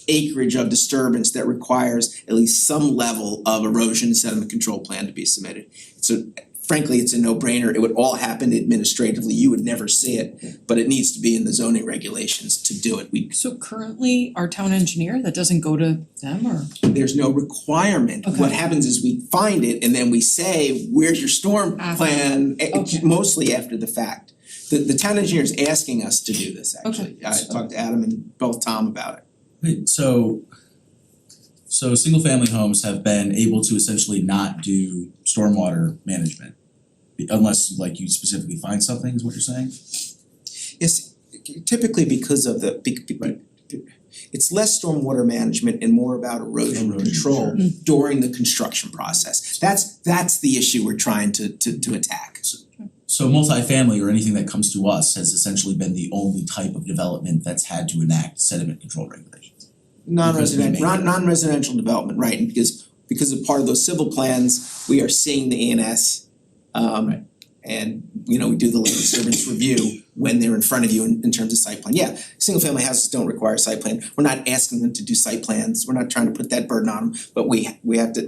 acreage of disturbance that requires at least some level of erosion and sediment control plan to be submitted. So frankly, it's a no-brainer. It would all happen administratively. You would never see it, but it needs to be in the zoning regulations to do it. So currently, our town engineer, that doesn't go to them or? There's no requirement. Okay. What happens is we find it and then we say, where's your storm After. plan? Okay. Mostly after the fact. The town engineer is asking us to do this actually. Okay. I talked to Adam and both Tom about it. Wait, so single family homes have been able to essentially not do stormwater management unless like you specifically find something, is what you're saying? Yes, typically because of it's less stormwater management and more about erosion control during the construction process. That's the issue we're trying to attack. So multifamily or anything that comes to us has essentially been the only type of development that's had to enact sediment control regulations. Non-residential development, right, and because of part of those civil plans, we are seeing the E&S. And we do the land disturbance review when they're in front of you in terms of site plan. Yeah, single family houses don't require site plan. We're not asking them to do site plans. We're not trying to put that burden on them, but we have to,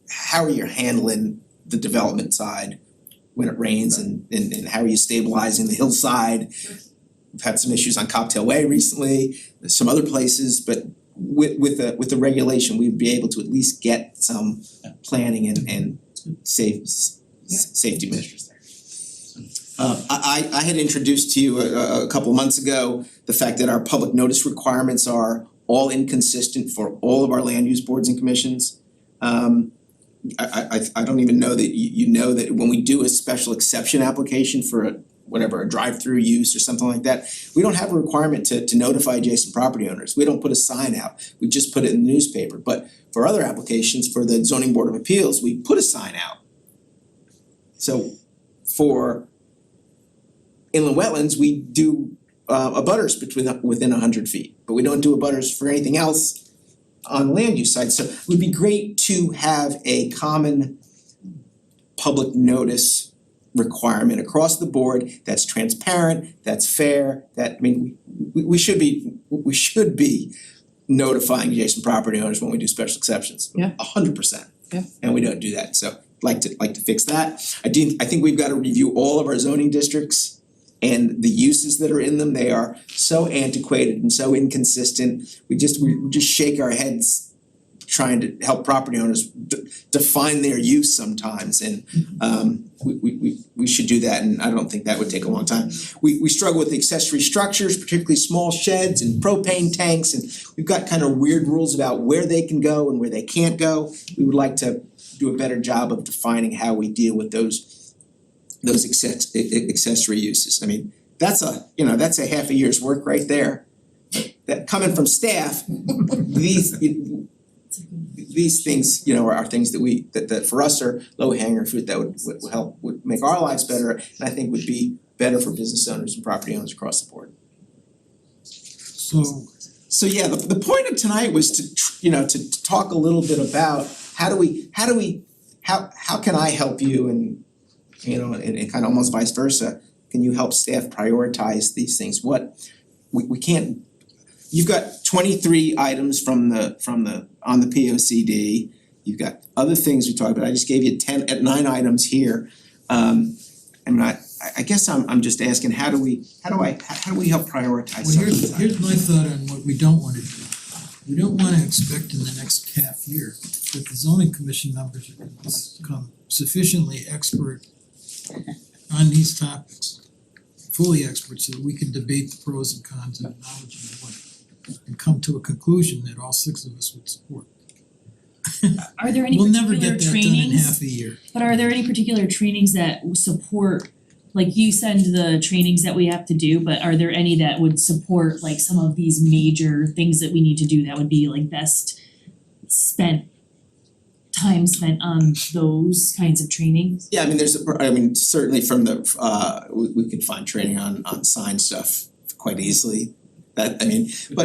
how are you handling the development side when it rains and how are you stabilizing the hillside? We've had some issues on Cocktail Way recently, there's some other places, but with the regulation, we'd be able to at least get some planning and safety measures there. I had introduced to you a couple months ago the fact that our public notice requirements are all inconsistent for all of our land use boards and commissions. I don't even know that you know that when we do a special exception application for a drive-through use or something like that, we don't have a requirement to notify adjacent property owners. We don't put a sign out, we just put it in the newspaper. But for other applications, for the zoning board of appeals, we put a sign out. So for inland wetlands, we do abutters within 100 feet, but we don't do abutters for anything else on land use sites. So it would be great to have a common public notice requirement across the board that's transparent, that's fair, we should be notifying adjacent property owners when we do special exceptions. Yeah. 100%. Yeah. And we don't do that, so like to fix that. I think we've got to review all of our zoning districts and the uses that are in them. They are so antiquated and so inconsistent. We just shake our heads trying to help property owners define their use sometimes, and we should do that, and I don't think that would take a long time. We struggle with accessory structures, particularly small sheds and propane tanks, and we've got kind of weird rules about where they can go and where they can't go. We would like to do a better job of defining how we deal with those those accessory uses. I mean, that's a half a year's work right there. That coming from staff, these things, are things that for us are low hanging fruit that would help, would make our lives better, and I think would be better for business owners and property owners across the board. So yeah, the point of tonight was to talk a little bit about how can I help you, and and kind of almost vice versa, can you help staff prioritize these things? What we can't. You've got 23 items on the POCD. You've got other things we talked about. I just gave you 9 items here. I guess I'm just asking, how do we help prioritize some of these items? Here's my thought on what we don't wanna do. We don't wanna expect in the next half year that the zoning commission members are gonna become sufficiently expert on these topics, fully expert, so that we can debate the pros and cons and knowledge of what, and come to a conclusion that all 6 of us would support. Are there any We'll never particular get that done in trainings, half a year. but are there any particular trainings that support, like you send the trainings that we have to do, but are there any that would support like some of these major things that we need to do that would be like best time spent on those kinds of trainings? Yeah, I mean certainly from the we can find training on sign stuff quite easily. But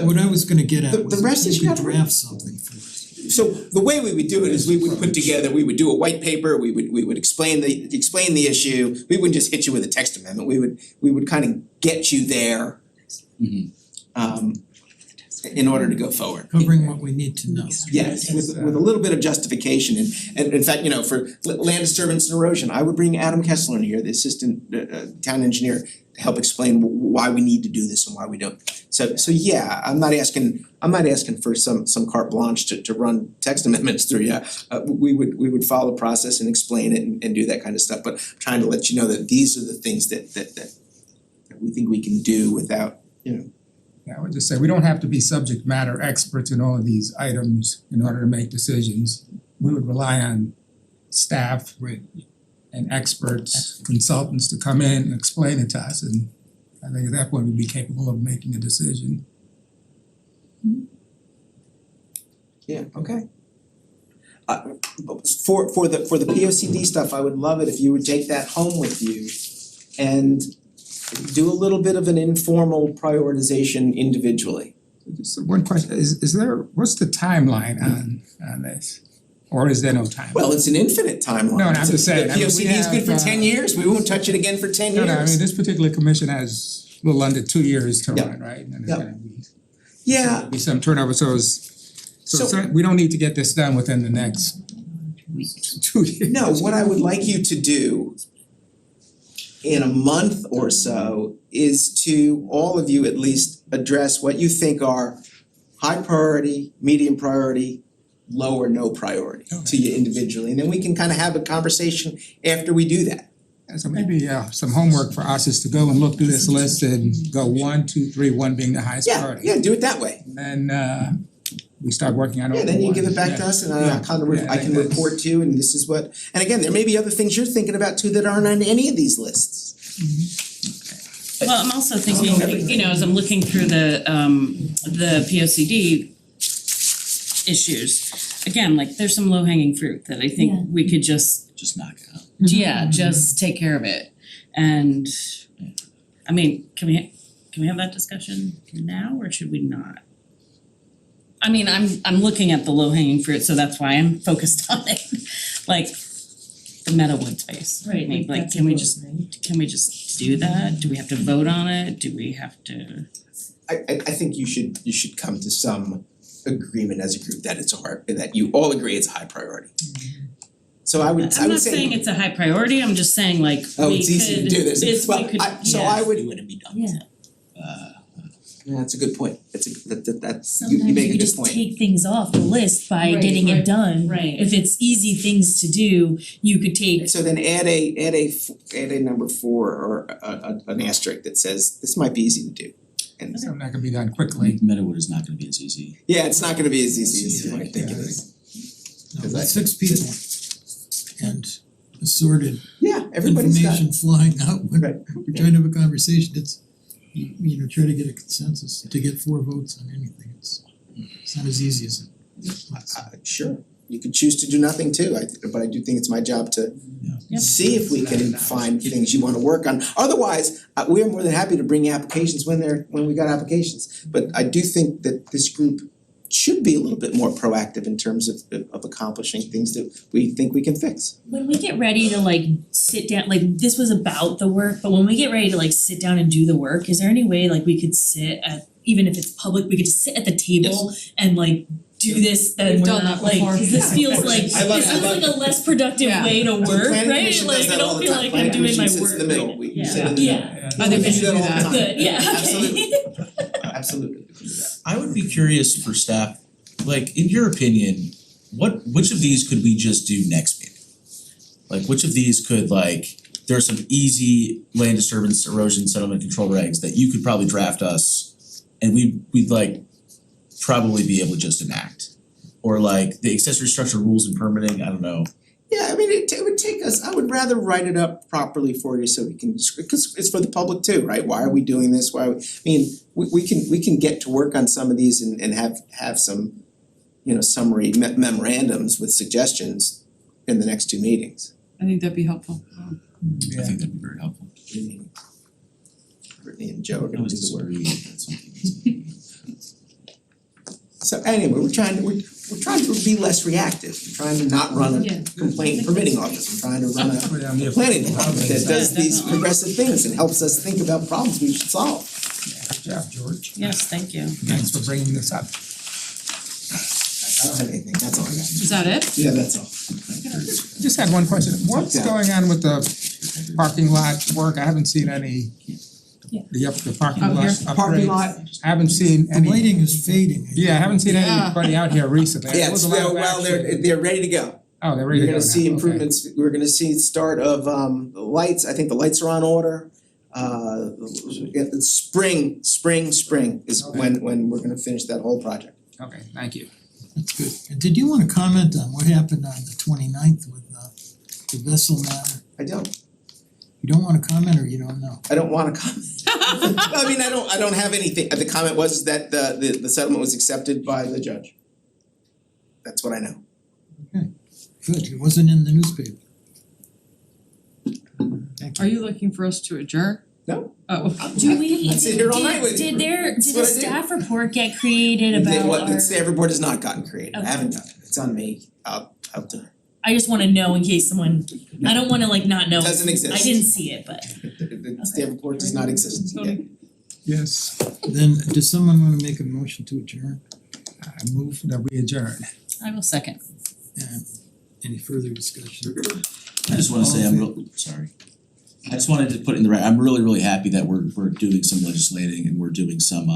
What I was gonna get at the was rest if is you you could have to- draft something for us. So the way we would do it is we would do a white paper, we would explain the issue, we wouldn't just hit you with a text amendment, we would kind of get you there. In order to go forward. Covering what we need to know. Yes, with a little bit of justification, and in fact, for land disturbance and erosion, I would bring Adam Kessler in here, the assistant town engineer, to help explain why we need to do this and why we don't. So yeah, I'm not asking for some carte blanche to run text amendments through you. We would follow the process and explain it and do that kind of stuff, but I'm trying to let you know that these are the things that we think we can do without, Yeah, I would just say, we don't have to be subject matter experts in all of these items in order to make decisions. We would rely on staff and experts, consultants to come in and explain it to us, and I think at that point we'd be capable of making a decision. Yeah, okay. For the POCD stuff, I would love it if you would take that home with you and do a little bit of an informal prioritization individually. Just one question, is there, what's the timeline on this? Or is there no timeline? Well, it's an infinite timeline. No, I'm just saying, The I mean, we POCD is good for have, 10 years, we won't touch it again for 10 years. No, I mean, this particular commission has a little under 2 years to Yeah. run, right? And it's Yeah. gonna be Yeah, be some turnover, so we don't need to get this done within the next 2 years. no, what I would like you to do in a month or so is to, all of you at least, address what you think are high priority, medium priority, low or no priority to you individually, and then we can kind of have a conversation after we do that. And so maybe some homework for us is to go and look through this list and go 1, 2, 3, 1 being the highest priority. Yeah, do it that way. And we start working on Yeah, it. then you give it back to us and I kind of, I can report to you, and this is what, and again, there may be other things you're thinking about too that aren't on any of these lists. Well, I'm also thinking, as I'm looking through the POCD issues, again, like there's some low hanging fruit that I think Yeah. we could just, Just knock it out. just take care of it. And I mean, can we have that discussion now or should we not? I mean, I'm looking at the low hanging fruit, so that's why I'm focused on it, like the Meadowwood space. Right, I mean, like, that's a can we vote, just right? can we just do that? Do we have to vote on it? Do we have to? I think you should come to some agreement as a group that that you all agree it's a high priority. So I would say. I'm not saying it's a high priority, I'm just saying like Oh, we it's easy to do this. it's Well, we could, so I would. We wouldn't be done Yeah. with it. Yeah, that's a good point. That's you Sometimes make you a could good just point. take things off the list by Right, getting right, it done. right. If it's easy things to do, you could take, So then add a number 4 or an asterisk that says this might be easy to do. And So that can be done quickly. Meadowwood is not gonna be as easy. yeah, it's not gonna be as easy as you might think it is. No, with 6 people and assorted. Yeah, everybody's got, information flying out when Right. we're trying to have a conversation, it's you know, try to get a consensus, to get 4 votes on anything, it's not as easy as it might seem. sure, you could choose to do nothing too, but I do think it's my job to Yep. see if we can find things you wanna work on. Otherwise, we are more than happy to bring you applications when we got applications. But I do think that this group should be a little bit more proactive in terms of accomplishing things that we think we can fix. When we get ready to like sit down, like this was about the work, but when we get ready to like sit down and do the work, is there any way like we could sit at, even if it's public, we could just sit at the table and like do this, then We've we're done not that like, before. cause this feels like, I love- this feels like a less productive Yeah. way to work, The planning right? commission Like does I that all don't the feel time. like Planning I'm doing my commission work sits in the middle. right We now. sit in the Yeah. middle. I think we should do all the that. time. Good, yeah, okay. Absolutely. Absolutely. I would be curious for staff, like in your opinion, which of these could we just do next meeting? Like which of these could there are some easy land disturbance, erosion, settlement control regs that you could probably draft us and we'd probably be able to just enact? Or the accessory structure rules and permitting, I don't know. Yeah, I mean, it would take us, I would rather write it up properly for you so we can, cause it's for the public too, right? Why are we doing this? We can get to work on some of these and have some, summary memorandums with suggestions in the next 2 meetings. I think that'd be helpful. I think that'd be very helpful. Brittany and Joe are I gonna was do the work. disagreeing with something. So anyway, we're trying to be less reactive, we're trying to not run Yeah. a complaint permitting office, we're trying to run a planning department that does these definitely. progressive things and helps us think about problems we should solve. Good job, George. Yes, thank you. Thanks for bringing this up. I don't have anything, that's all I got. Is that it? Yeah, that's all. Just had one question, what's going on with the parking lot work? I haven't seen any. Yeah. The parking Out lot here? upgrades. Parking lot? I haven't seen The any. lighting is fading. Yeah, I haven't seen Yeah. anybody out here recently. There Yeah, was a lot of well, action. they're ready to go. Oh, they're ready to We're go gonna see now. Okay. improvements, we're gonna see start of the lights, I think the lights are on order. Spring is Okay. when we're gonna finish that whole project. Okay, thank you. That's good. And did you wanna comment on what happened on the 29th with the vessel matter? I don't You don't wanna comment or you don't know? wanna comment. I mean, I don't have anything, the comment was that the settlement was accepted by the judge. That's what I know. Good, it wasn't in the newspaper. Thank you. Are you looking for us to adjourn? No. Oh. Do we, I'd sit here all night with you. did That's did what a I do. staff report get created about The our, staff report has not gotten created, I Okay. haven't done it, it's on me, I'll do it. I just wanna know in case someone, I don't wanna like not know. Doesn't exist. I didn't see it, but The staff report does not exist yet. Yes, Then, does someone wanna make a motion to adjourn? I move that we adjourn. I will second. Any further discussion? I just wanna say sorry. I just wanted to put in the I'm really happy that we're doing some legislating and we're doing some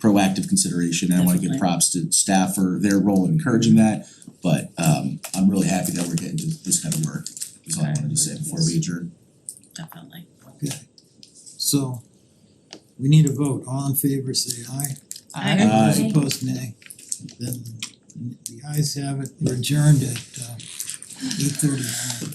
proactive consideration. And I wanna give Definitely. props to staff for their role in encouraging that. But I'm really happy that we're getting to this kind of work, is all I wanted to say before we adjourn. Definitely. So, we need a vote, all in favor say aye. Aye. Those opposed nay. Then the ayes have it, we're adjourned at 8:39.